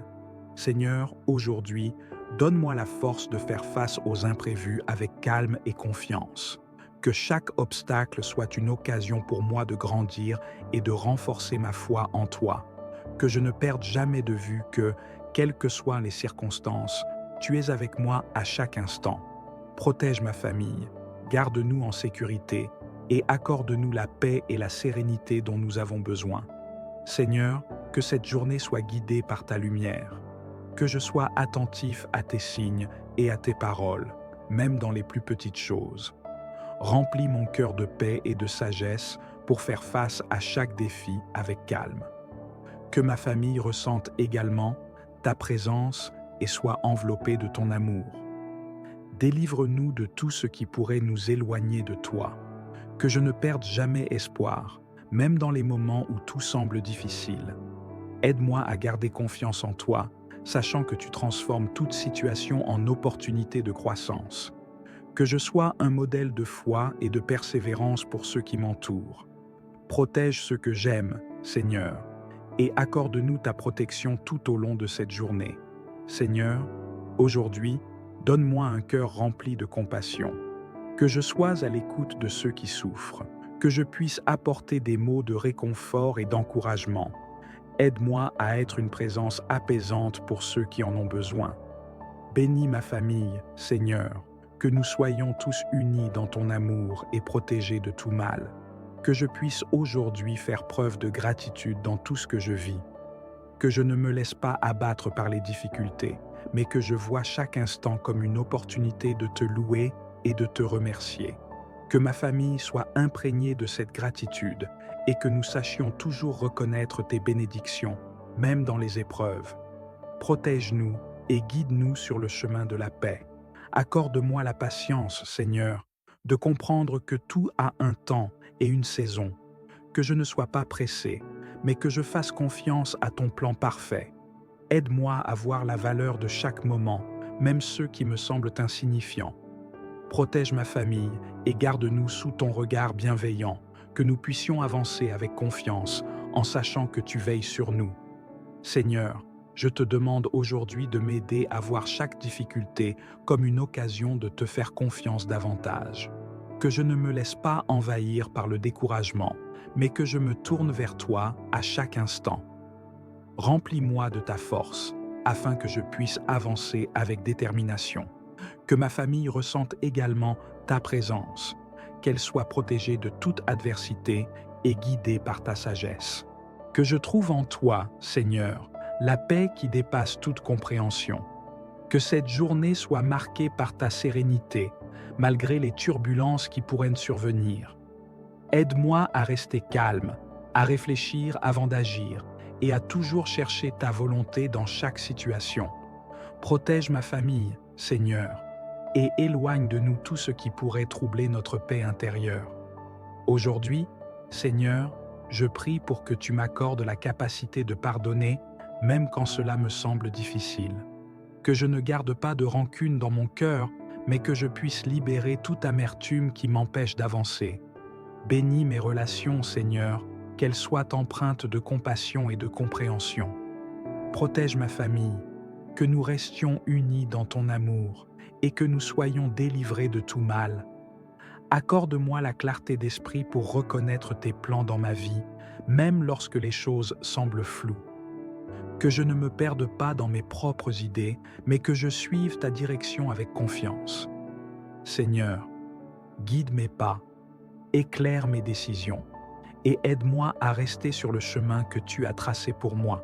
Seigneur, aujourd'hui, donne-moi la force de faire face aux imprévus avec calme et confiance. Que chaque obstacle soit une occasion pour moi de grandir et de renforcer ma foi en toi. Que je ne perde jamais de vue que, quelles que soient les circonstances, tu es avec moi à chaque instant. Protège ma famille, garde-nous en sécurité et accorde-nous la paix et la sérénité dont nous avons besoin. Seigneur, que cette journée soit guidée par ta lumière. Que je sois attentif à tes signes et à tes paroles, même dans les plus petites choses. Remplis mon cœur de paix et de sagesse pour faire face à chaque défi avec calme. Que ma famille ressente également ta présence et soit enveloppée de ton amour. Délivre-nous de tout ce qui pourrait nous éloigner de toi. Que je ne perde jamais espoir, même dans les moments où tout semble difficile. Aide-moi à garder confiance en toi, sachant que tu transformes toute situation en opportunité de croissance. Que je sois un modèle de foi et de persévérance pour ceux qui m'entourent. Protège ceux que j'aime, Seigneur, et accorde-nous ta protection tout au long de cette journée. Seigneur, aujourd'hui, donne-moi un cœur rempli de compassion. Que je sois à l'écoute de ceux qui souffrent, que je puisse apporter des mots de réconfort et d'encouragement. Aide-moi à être une présence apaisante pour ceux qui en ont besoin. Bénis ma famille, Seigneur, que nous soyons tous unis dans ton amour et protégés de tout mal. Que je puisse aujourd'hui faire preuve de gratitude dans tout ce que je vis. Que je ne me laisse pas abattre par les difficultés, mais que je vois chaque instant comme une opportunité de te louer et de te remercier. Que ma famille soit imprégnée de cette gratitude et que nous sachions toujours reconnaître tes bénédictions, même dans les épreuves. Protège-nous et guide-nous sur le chemin de la paix. Accorde-moi la patience, Seigneur, de comprendre que tout a un temps et une saison, que je ne sois pas pressé, mais que je fasse confiance à ton plan parfait. Aide-moi à voir la valeur de chaque moment, même ceux qui me semblent insignifiants. Protège ma famille et garde-nous sous ton regard bienveillant, que nous puissions avancer avec confiance en sachant que tu veilles sur nous. Seigneur, je te demande aujourd'hui de m'aider à voir chaque difficulté comme une occasion de te faire confiance davantage. Que je ne me laisse pas envahir par le découragement, mais que je me tourne vers toi à chaque instant. Remplis-moi de ta force, afin que je puisse avancer avec détermination. Que ma famille ressente également ta présence, qu'elle soit protégée de toute adversité et guidée par ta sagesse. Que je trouve en toi, Seigneur, la paix qui dépasse toute compréhension. Que cette journée soit marquée par ta sérénité, malgré les turbulences qui pourraient survenir. Aide-moi à rester calme, à réfléchir avant d'agir et à toujours chercher ta volonté dans chaque situation. Protège ma famille, Seigneur, et éloigne de nous tout ce qui pourrait troubler notre paix intérieure. Aujourd'hui, Seigneur, je prie pour que tu m'accordes la capacité de pardonner, même quand cela me semble difficile. Que je ne garde pas de rancune dans mon cœur, mais que je puisse libérer toute amertume qui m'empêche d'avancer. Bénis mes relations, Seigneur, qu'elles soient empreintes de compassion et de compréhension. Protège ma famille, que nous restions unis dans ton amour et que nous soyons délivrés de tout mal. Accorde-moi la clarté d'esprit pour reconnaître tes plans dans ma vie, même lorsque les choses semblent floues. Que je ne me perde pas dans mes propres idées, mais que je suive ta direction avec confiance. Seigneur, guide mes pas, éclaire mes décisions, et aide-moi à rester sur le chemin que tu as tracé pour moi.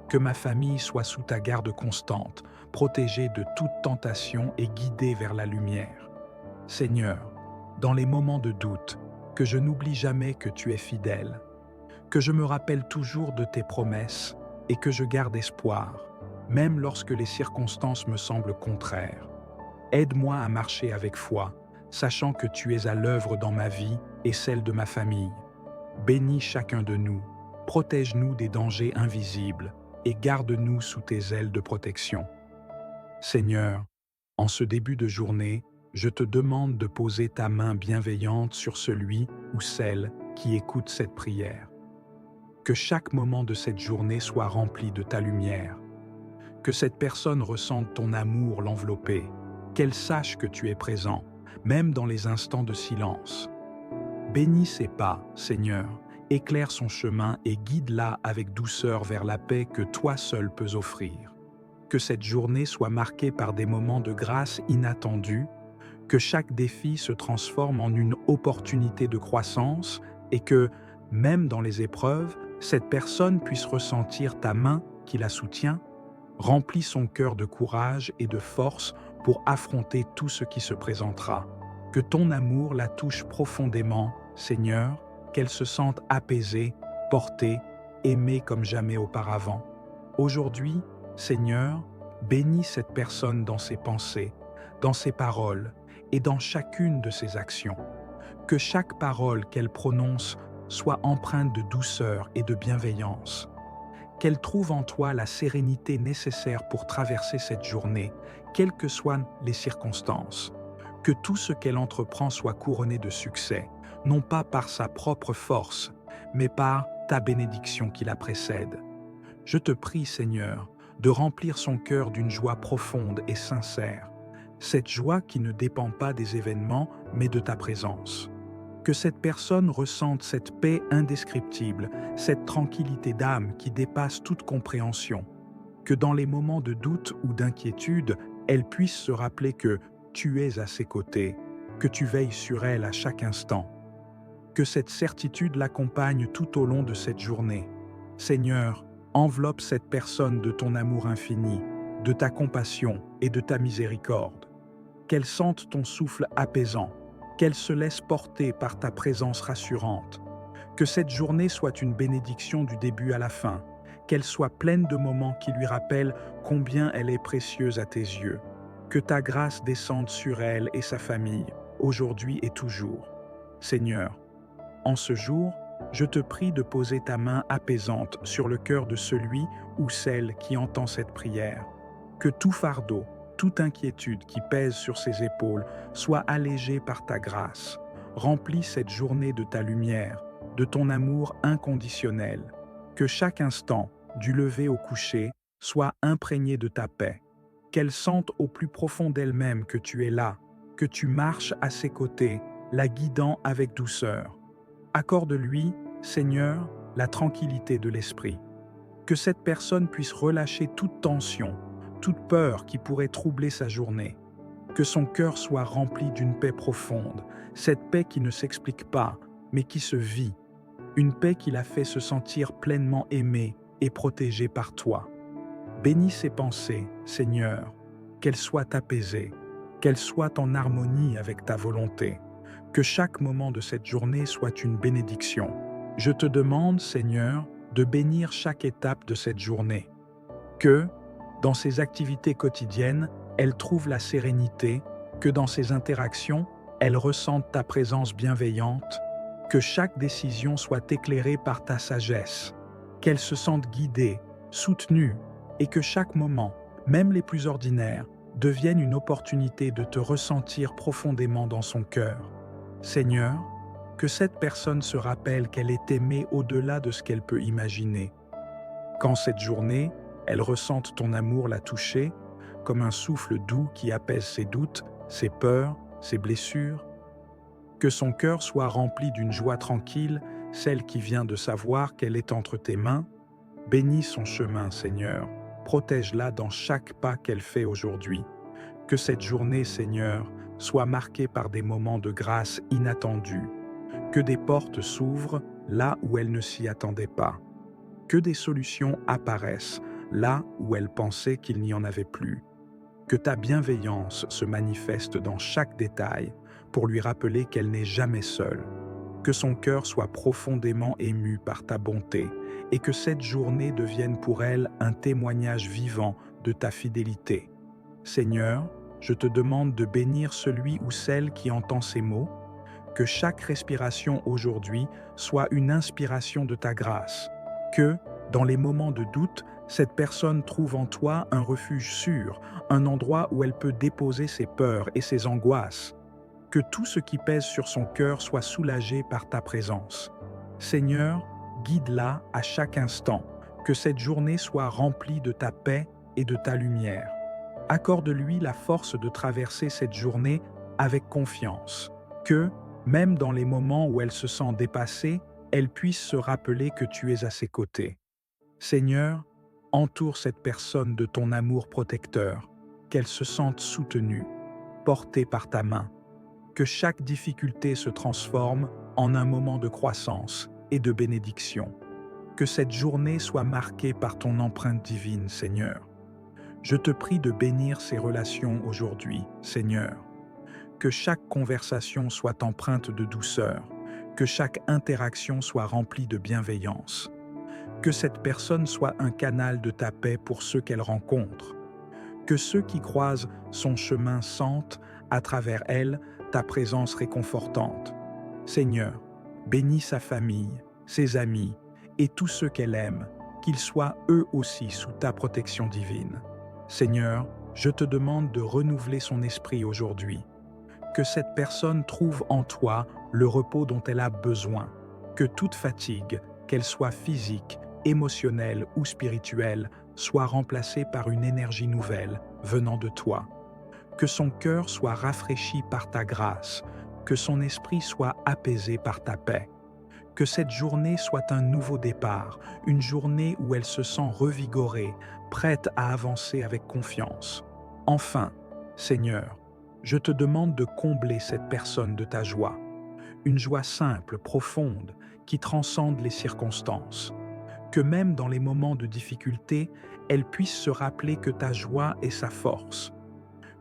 Que ma famille soit sous ta garde constante, protégée de toute tentation et guidée vers la lumière. Seigneur, dans les moments de doute, que je n'oublie jamais que tu es fidèle, que je me rappelle toujours de tes promesses et que je garde espoir, même lorsque les circonstances me semblent contraires. Aide-moi à marcher avec foi, sachant que tu es à l'œuvre dans ma vie et celle de ma famille. Bénis chacun de nous, protège-nous des dangers invisibles et garde-nous sous tes ailes de protection. Seigneur, en ce début de journée, je te demande de poser ta main bienveillante sur celui ou celle qui écoute cette prière. Que chaque moment de cette journée soit rempli de ta lumière. Que cette personne ressente ton amour l'envelopper, qu'elle sache que tu es présent, même dans les instants de silence. Bénis ses pas, Seigneur, éclaire son chemin et guide-la avec douceur vers la paix que toi seul peux offrir. Que cette journée soit marquée par des moments de grâce inattendus, que chaque défi se transforme en une opportunité de croissance et que, même dans les épreuves, cette personne puisse ressentir ta main qui la soutient. Remplis son cœur de courage et de force pour affronter tout ce qui se présentera. Que ton amour la touche profondément, Seigneur, qu'elle se sente apaisée, portée, aimée comme jamais auparavant. Aujourd'hui, Seigneur, bénis cette personne dans ses pensées, dans ses paroles et dans chacune de ses actions. Que chaque parole qu'elle prononce soit empreinte de douceur et de bienveillance. Qu'elle trouve en toi la sérénité nécessaire pour traverser cette journée, quelles que soient les circonstances. Que tout ce qu'elle entreprend soit couronné de succès, non pas par sa propre force, mais par ta bénédiction qui la précède. Je te prie, Seigneur, de remplir son cœur d'une joie profonde et sincère, cette joie qui ne dépend pas des événements, mais de ta présence. Que cette personne ressente cette paix indescriptible, cette tranquillité d'âme qui dépasse toute compréhension. Que dans les moments de doute ou d'inquiétude, elle puisse se rappeler que tu es à ses côtés, que tu veilles sur elle à chaque instant. Que cette certitude l'accompagne tout au long de cette journée. Seigneur, enveloppe cette personne de ton amour infini, de ta compassion et de ta miséricorde. Qu'elle sente ton souffle apaisant, qu'elle se laisse porter par ta présence rassurante. Que cette journée soit une bénédiction du début à la fin, qu'elle soit pleine de moments qui lui rappellent combien elle est précieuse à tes yeux. Que ta grâce descende sur elle et sa famille, aujourd'hui et toujours. Seigneur, en ce jour, je te prie de poser ta main apaisante sur le cœur de celui ou celle qui entend cette prière. Que tout fardeau, toute inquiétude qui pèse sur ses épaules soit allégée par ta grâce. Remplis cette journée de ta lumière, de ton amour inconditionnel. Que chaque instant, du lever au coucher, soit imprégné de ta paix. Qu'elle sente au plus profond d'elle-même que tu es là, que tu marches à ses côtés, la guidant avec douceur. Accorde-lui, Seigneur, la tranquillité de l'esprit. Que cette personne puisse relâcher toute tension, toute peur qui pourrait troubler sa journée. Que son cœur soit rempli d'une paix profonde, cette paix qui ne s'explique pas, mais qui se vit. Une paix qui la fait se sentir pleinement aimée et protégée par toi. Bénis ses pensées, Seigneur, qu'elles soient apaisées, qu'elles soient en harmonie avec ta volonté. Que chaque moment de cette journée soit une bénédiction. Je te demande, Seigneur, de bénir chaque étape de cette journée. Que, dans ses activités quotidiennes, elle trouve la sérénité, que dans ses interactions, elle ressente ta présence bienveillante, que chaque décision soit éclairée par ta sagesse, qu'elle se sente guidée, soutenue, et que chaque moment, même les plus ordinaires, devienne une opportunité de te ressentir profondément dans son cœur. Seigneur, que cette personne se rappelle qu'elle est aimée au-delà de ce qu'elle peut imaginer. Quand cette journée, elle ressente ton amour la toucher, comme un souffle doux qui apaise ses doutes, ses peurs, ses blessures. Que son cœur soit rempli d'une joie tranquille, celle qui vient de savoir qu'elle est entre tes mains. Bénis son chemin, Seigneur. Protège-la dans chaque pas qu'elle fait aujourd'hui. Que cette journée, Seigneur, soit marquée par des moments de grâce inattendus. Que des portes s'ouvrent là où elle ne s'y attendait pas. Que des solutions apparaissent là où elle pensait qu'il n'y en avait plus. Que ta bienveillance se manifeste dans chaque détail pour lui rappeler qu'elle n'est jamais seule. Que son cœur soit profondément ému par ta bonté et que cette journée devienne pour elle un témoignage vivant de ta fidélité. Seigneur, je te demande de bénir celui ou celle qui entend ces mots, que chaque respiration aujourd'hui soit une inspiration de ta grâce, que, dans les moments de doute, cette personne trouve en toi un refuge sûr, un endroit où elle peut déposer ses peurs et ses angoisses, que tout ce qui pèse sur son cœur soit soulagé par ta présence. Seigneur, guide-la à chaque instant, que cette journée soit remplie de ta paix et de ta lumière. Accorde-lui la force de traverser cette journée avec confiance, que, même dans les moments où elle se sent dépassée, elle puisse se rappeler que tu es à ses côtés. Seigneur, entoure cette personne de ton amour protecteur, qu'elle se sente soutenue, portée par ta main, que chaque difficulté se transforme en un moment de croissance et de bénédiction. Que cette journée soit marquée par ton empreinte divine, Seigneur. Je te prie de bénir ces relations aujourd'hui, Seigneur. Que chaque conversation soit empreinte de douceur, que chaque interaction soit remplie de bienveillance. Que cette personne soit un canal de ta paix pour ceux qu'elle rencontre. Que ceux qui croisent son chemin sentent, à travers elle, ta présence réconfortante. Seigneur, bénis sa famille, ses amis et tous ceux qu'elle aime, qu'ils soient eux aussi sous ta protection divine. Seigneur, je te demande de renouveler son esprit aujourd'hui. Que cette personne trouve en toi le repos dont elle a besoin. Que toute fatigue, qu'elle soit physique, émotionnelle ou spirituelle, soit remplacée par une énergie nouvelle venant de toi. Que son cœur soit rafraîchi par ta grâce, que son esprit soit apaisé par ta paix. Que cette journée soit un nouveau départ, une journée où elle se sent revigorée, prête à avancer avec confiance. Enfin, Seigneur, je te demande de combler cette personne de ta joie, une joie simple, profonde, qui transcende les circonstances. Que même dans les moments de difficulté, elle puisse se rappeler que ta joie est sa force.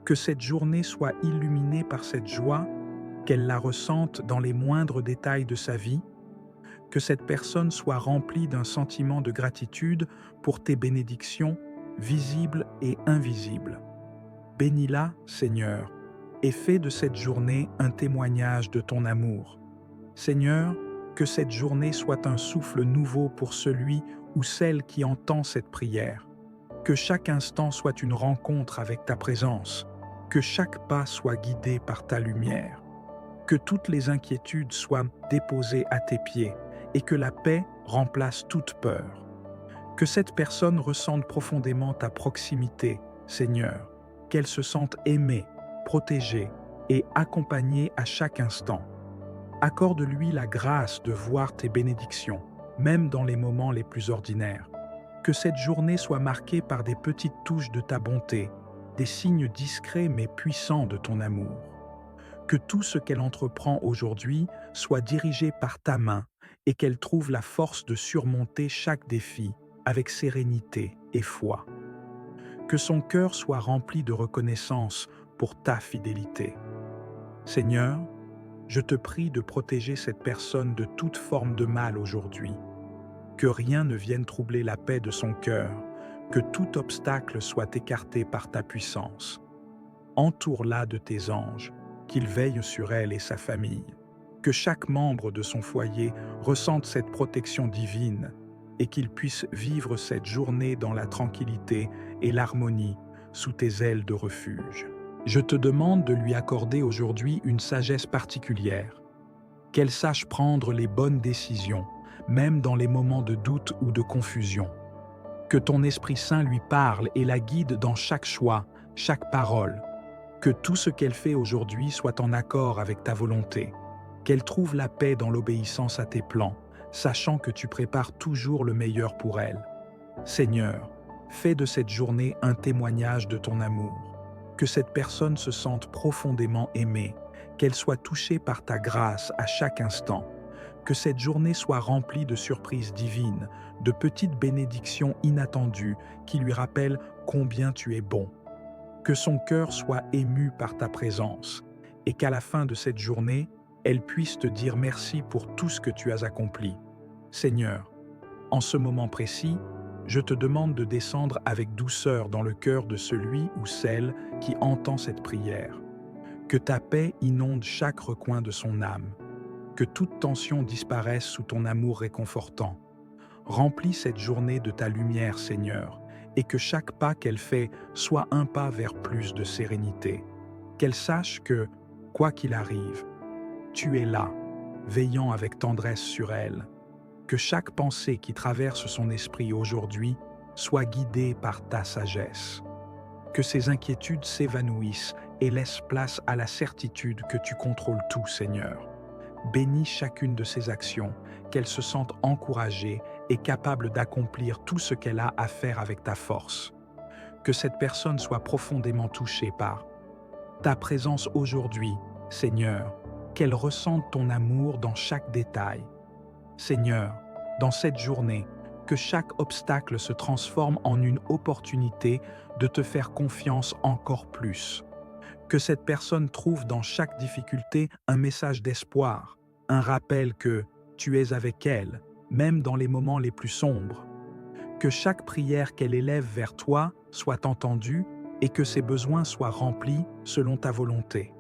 Que cette journée soit illuminée par cette joie, qu'elle la ressente dans les moindres détails de sa vie, que cette personne soit remplie d'un sentiment de gratitude pour tes bénédictions, visibles et invisibles. Bénis-la, Seigneur, et fais de cette journée un témoignage de ton amour. Seigneur, que cette journée soit un souffle nouveau pour celui ou celle qui entend cette prière. Que chaque instant soit une rencontre avec ta présence, que chaque pas soit guidé par ta lumière. Que toutes les inquiétudes soient déposées à tes pieds et que la paix remplace toute peur. Que cette personne ressente profondément ta proximité, Seigneur, qu'elle se sente aimée, protégée et accompagnée à chaque instant. Accorde-lui la grâce de voir tes bénédictions, même dans les moments les plus ordinaires. Que cette journée soit marquée par des petites touches de ta bonté, des signes discrets mais puissants de ton amour. Que tout ce qu'elle entreprend aujourd'hui soit dirigé par ta main et qu'elle trouve la force de surmonter chaque défi avec sérénité et foi. Que son cœur soit rempli de reconnaissance pour ta fidélité. Seigneur, je te prie de protéger cette personne de toute forme de mal aujourd'hui. Que rien ne vienne troubler la paix de son cœur, que tout obstacle soit écarté par ta puissance. Entoure-la de tes anges, qu'ils veillent sur elle et sa famille. Que chaque membre de son foyer ressente cette protection divine et qu'il puisse vivre cette journée dans la tranquillité et l'harmonie sous tes ailes de refuge. Je te demande de lui accorder aujourd'hui une sagesse particulière, qu'elle sache prendre les bonnes décisions, même dans les moments de doute ou de confusion. Que ton Esprit Saint lui parle et la guide dans chaque choix, chaque parole. Que tout ce qu'elle fait aujourd'hui soit en accord avec ta volonté. Qu'elle trouve la paix dans l'obéissance à tes plans, sachant que tu prépares toujours le meilleur pour elle. Seigneur, fais de cette journée un témoignage de ton amour. Que cette personne se sente profondément aimée, qu'elle soit touchée par ta grâce à chaque instant, Que cette journée soit remplie de surprises divines, de petites bénédictions inattendues qui lui rappellent combien tu es bon. Que son cœur soit ému par ta présence et qu'à la fin de cette journée, elle puisse te dire merci pour tout ce que tu as accompli. Seigneur, en ce moment précis, je te demande de descendre avec douceur dans le cœur de celui ou celle qui entend cette prière. Que ta paix inonde chaque recoin de son âme. Que toute tension disparaisse sous ton amour réconfortant. Remplis cette journée de ta lumière, Seigneur, et que chaque pas qu'elle fait soit un pas vers plus de sérénité. Qu'elle sache que, quoi qu'il arrive, tu es là, veillant avec tendresse sur elle. Que chaque pensée qui traverse son esprit aujourd'hui soit guidée par ta sagesse. Que ses inquiétudes s'évanouissent et laissent place à la certitude que tu contrôles tout, Seigneur. Bénis chacune de ses actions, qu'elle se sente encouragée et capable d'accomplir tout ce qu'elle a à faire avec ta force. Que cette personne soit profondément touchée par ta présence aujourd'hui, Seigneur, qu'elle ressente ton amour dans chaque détail. Seigneur, dans cette journée, que chaque obstacle se transforme en une opportunité de te faire confiance encore plus. Que cette personne trouve dans chaque difficulté un message d'espoir, un rappel que tu es avec elle, même dans les moments les plus sombres. Que chaque prière qu'elle élève vers toi soit entendue et que ses besoins soient remplis selon ta volonté.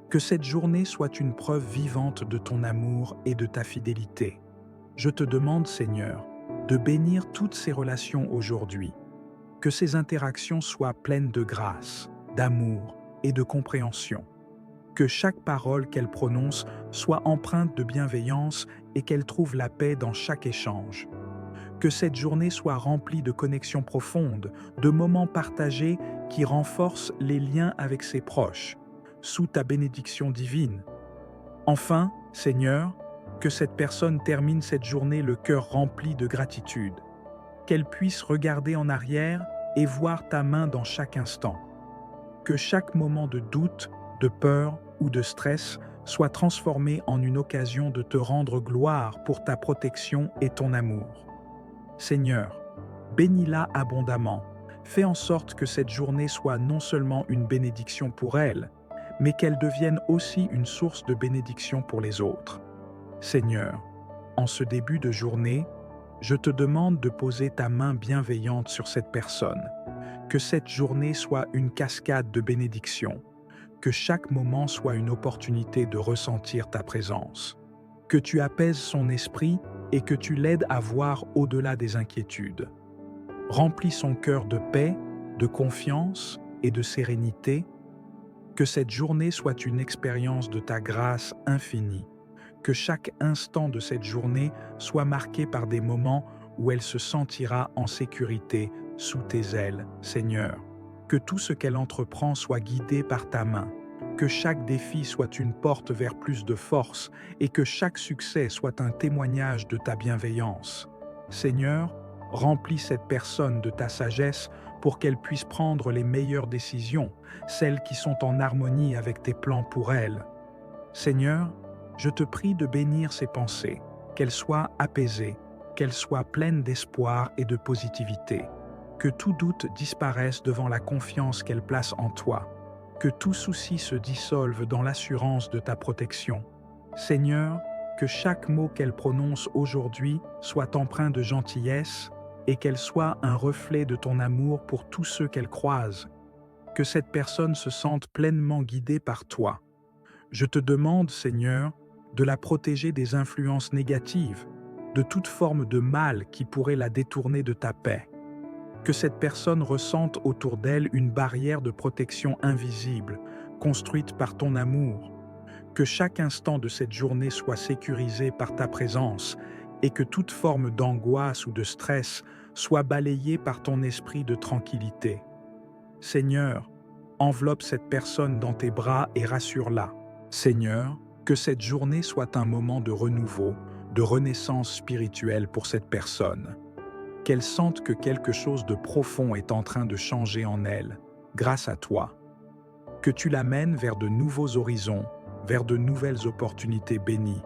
Que cette journée soit une preuve vivante de ton amour et de ta fidélité. Je te demande, Seigneur, de bénir toutes ces relations aujourd'hui. Que ces interactions soient pleines de grâce, d'amour et de compréhension. Que chaque parole qu'elle prononce soit empreinte de bienveillance et qu'elle trouve la paix dans chaque échange. Que cette journée soit remplie de connexions profondes, de moments partagés qui renforcent les liens avec ses proches, sous ta bénédiction divine. Enfin, Seigneur, que cette personne termine cette journée le cœur rempli de gratitude, qu'elle puisse regarder en arrière et voir ta main dans chaque instant. Que chaque moment de doute, de peur ou de stress soit transformé en une occasion de te rendre gloire pour ta protection et ton amour. Seigneur, bénis-la abondamment. Fais en sorte que cette journée soit non seulement une bénédiction pour elle, mais qu'elle devienne aussi une source de bénédiction pour les autres. Seigneur, en ce début de journée, je te demande de poser ta main bienveillante sur cette personne. Que cette journée soit une cascade de bénédictions. Que chaque moment soit une opportunité de ressentir ta présence. Que tu apaises son esprit et que tu l'aides à voir au-delà des inquiétudes. Remplis son cœur de paix, de confiance et de sérénité. Que cette journée soit une expérience de ta grâce infinie. Que chaque instant de cette journée soit marqué par des moments où elle se sentira en sécurité sous tes ailes, Seigneur. Que tout ce qu'elle entreprend soit guidé par ta main. Que chaque défi soit une porte vers plus de force et que chaque succès soit un témoignage de ta bienveillance. Seigneur, remplis cette personne de ta sagesse pour qu'elle puisse prendre les meilleures décisions, celles qui sont en harmonie avec tes plans pour elle. Seigneur, je te prie de bénir ses pensées, qu'elles soient apaisées, qu'elles soient pleines d'espoir et de positivité. Que tout doute disparaisse devant la confiance qu'elle place en toi. Que tout souci se dissolve dans l'assurance de ta protection. Seigneur, que chaque mot qu'elle prononce aujourd'hui soit empreint de gentillesse et qu'elle soit un reflet de ton amour pour tous ceux qu'elle croise. Que cette personne se sente pleinement guidée par toi. Je te demande, Seigneur, de la protéger des influences négatives, de toute forme de mal qui pourrait la détourner de ta paix. Que cette personne ressente autour d'elle une barrière de protection invisible, construite par ton amour. Que chaque instant de cette journée soit sécurisé par ta présence et que toute forme d'angoisse ou de stress soit balayée par ton esprit de tranquillité. Seigneur, enveloppe cette personne dans tes bras et rassure-la. Seigneur, que cette journée soit un moment de renouveau, de renaissance spirituelle pour cette personne. Qu'elle sente que quelque chose de profond est en train de changer en elle, grâce à toi. Que tu l'amènes vers de nouveaux horizons, vers de nouvelles opportunités bénies.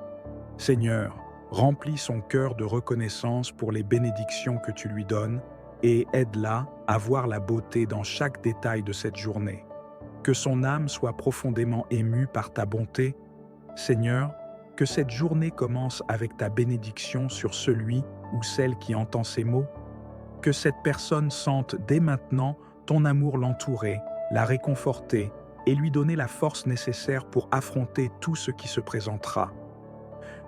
Seigneur, Remplis son cœur de reconnaissance pour les bénédictions que tu lui donnes et aide-la à voir la beauté dans chaque détail de cette journée. Que son âme soit profondément émue par ta bonté. Seigneur, que cette journée commence avec ta bénédiction sur celui ou celle qui entend ces mots. Que cette personne sente dès maintenant ton amour l'entourer, la réconforter et lui donner la force nécessaire pour affronter tout ce qui se présentera.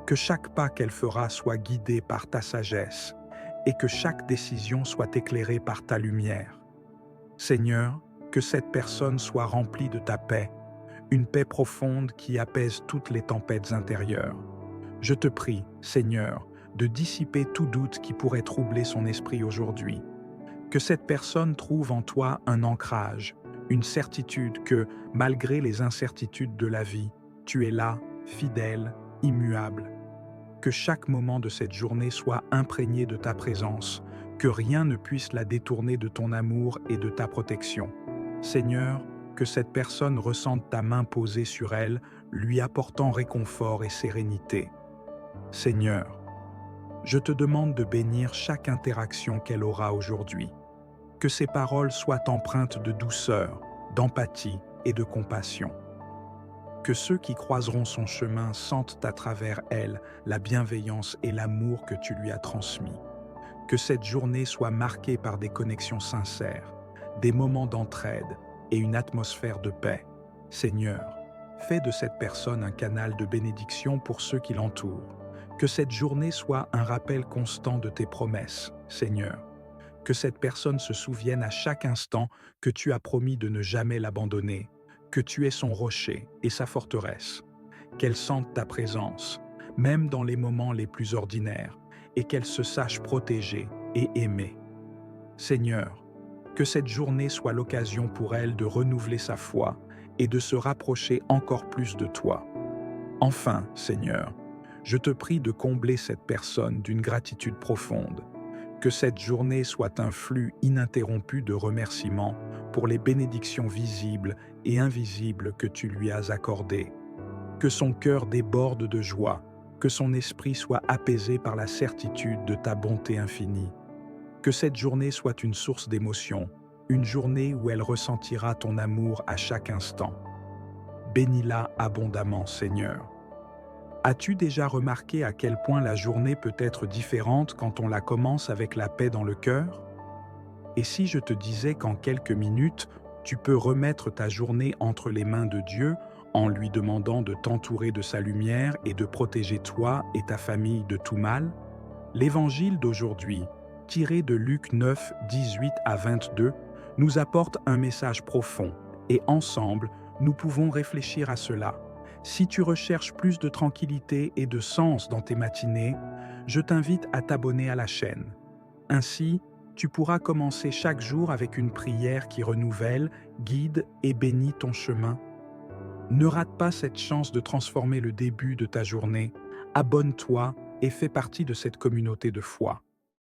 Que chaque pas qu'elle fera soit guidé par ta sagesse et que chaque décision soit éclairée par ta lumière. Seigneur, que cette personne soit remplie de ta paix, une paix profonde qui apaise toutes les tempêtes intérieures. Je te prie, Seigneur, de dissiper tout doute qui pourrait troubler son esprit aujourd'hui. Que cette personne trouve en toi un ancrage, une certitude que, malgré les incertitudes de la vie, tu es là, fidèle, immuable. Que chaque moment de cette journée soit imprégné de ta présence, que rien ne puisse la détourner de ton amour et de ta protection. Seigneur, que cette personne ressente ta main posée sur elle, lui apportant réconfort et sérénité. Seigneur, je te demande de bénir chaque interaction qu'elle aura aujourd'hui. Que ses paroles soient empreintes de douceur, d'empathie et de compassion. Que ceux qui croiseront son chemin sentent à travers elle la bienveillance et l'amour que tu lui as transmis. Que cette journée soit marquée par des connexions sincères, des moments d'entraide et une atmosphère de paix. Seigneur, fais de cette personne un canal de bénédiction pour ceux qui l'entourent. Que cette journée soit un rappel constant de tes promesses, Seigneur. Que cette personne se souvienne à chaque instant que tu as promis de ne jamais l'abandonner, que tu es son rocher et sa forteresse. Qu'elle sente ta présence, même dans les moments les plus ordinaires, et qu'elle se sache protégée et aimée. Seigneur, que cette journée soit l'occasion pour elle de renouveler sa foi et de se rapprocher encore plus de toi. Enfin, Seigneur, je te prie de combler cette personne d'une gratitude profonde. Que cette journée soit un flux ininterrompu de remerciements pour les bénédictions visibles et invisibles que tu lui as accordées. Que son cœur déborde de joie, que son esprit soit apaisé par la certitude de ta bonté infinie. Que cette journée soit une source d'émotion, une journée où elle ressentira ton amour à chaque instant. Bénis-la abondamment, Seigneur. As-tu déjà remarqué à quel point la journée peut être différente quand on la commence avec la paix dans le cœur? Et si je te disais qu'en quelques minutes, tu peux remettre ta journée entre les mains de Dieu en lui demandant de t'entourer de sa lumière et de protéger toi et ta famille de tout mal? L'évangile d'aujourd'hui, tiré de Luc 9, 18 à 22, nous apporte un message profond et ensemble, nous pouvons réfléchir à cela. Si tu recherches plus de tranquillité et de sens dans tes matinées, je t'invite à t'abonner à la chaîne. Ainsi, tu pourras commencer chaque jour avec une prière qui renouvelle, guide et bénit ton chemin. Ne rate pas cette chance de transformer le début de ta journée. Abonne-toi et fais partie de cette communauté de foi.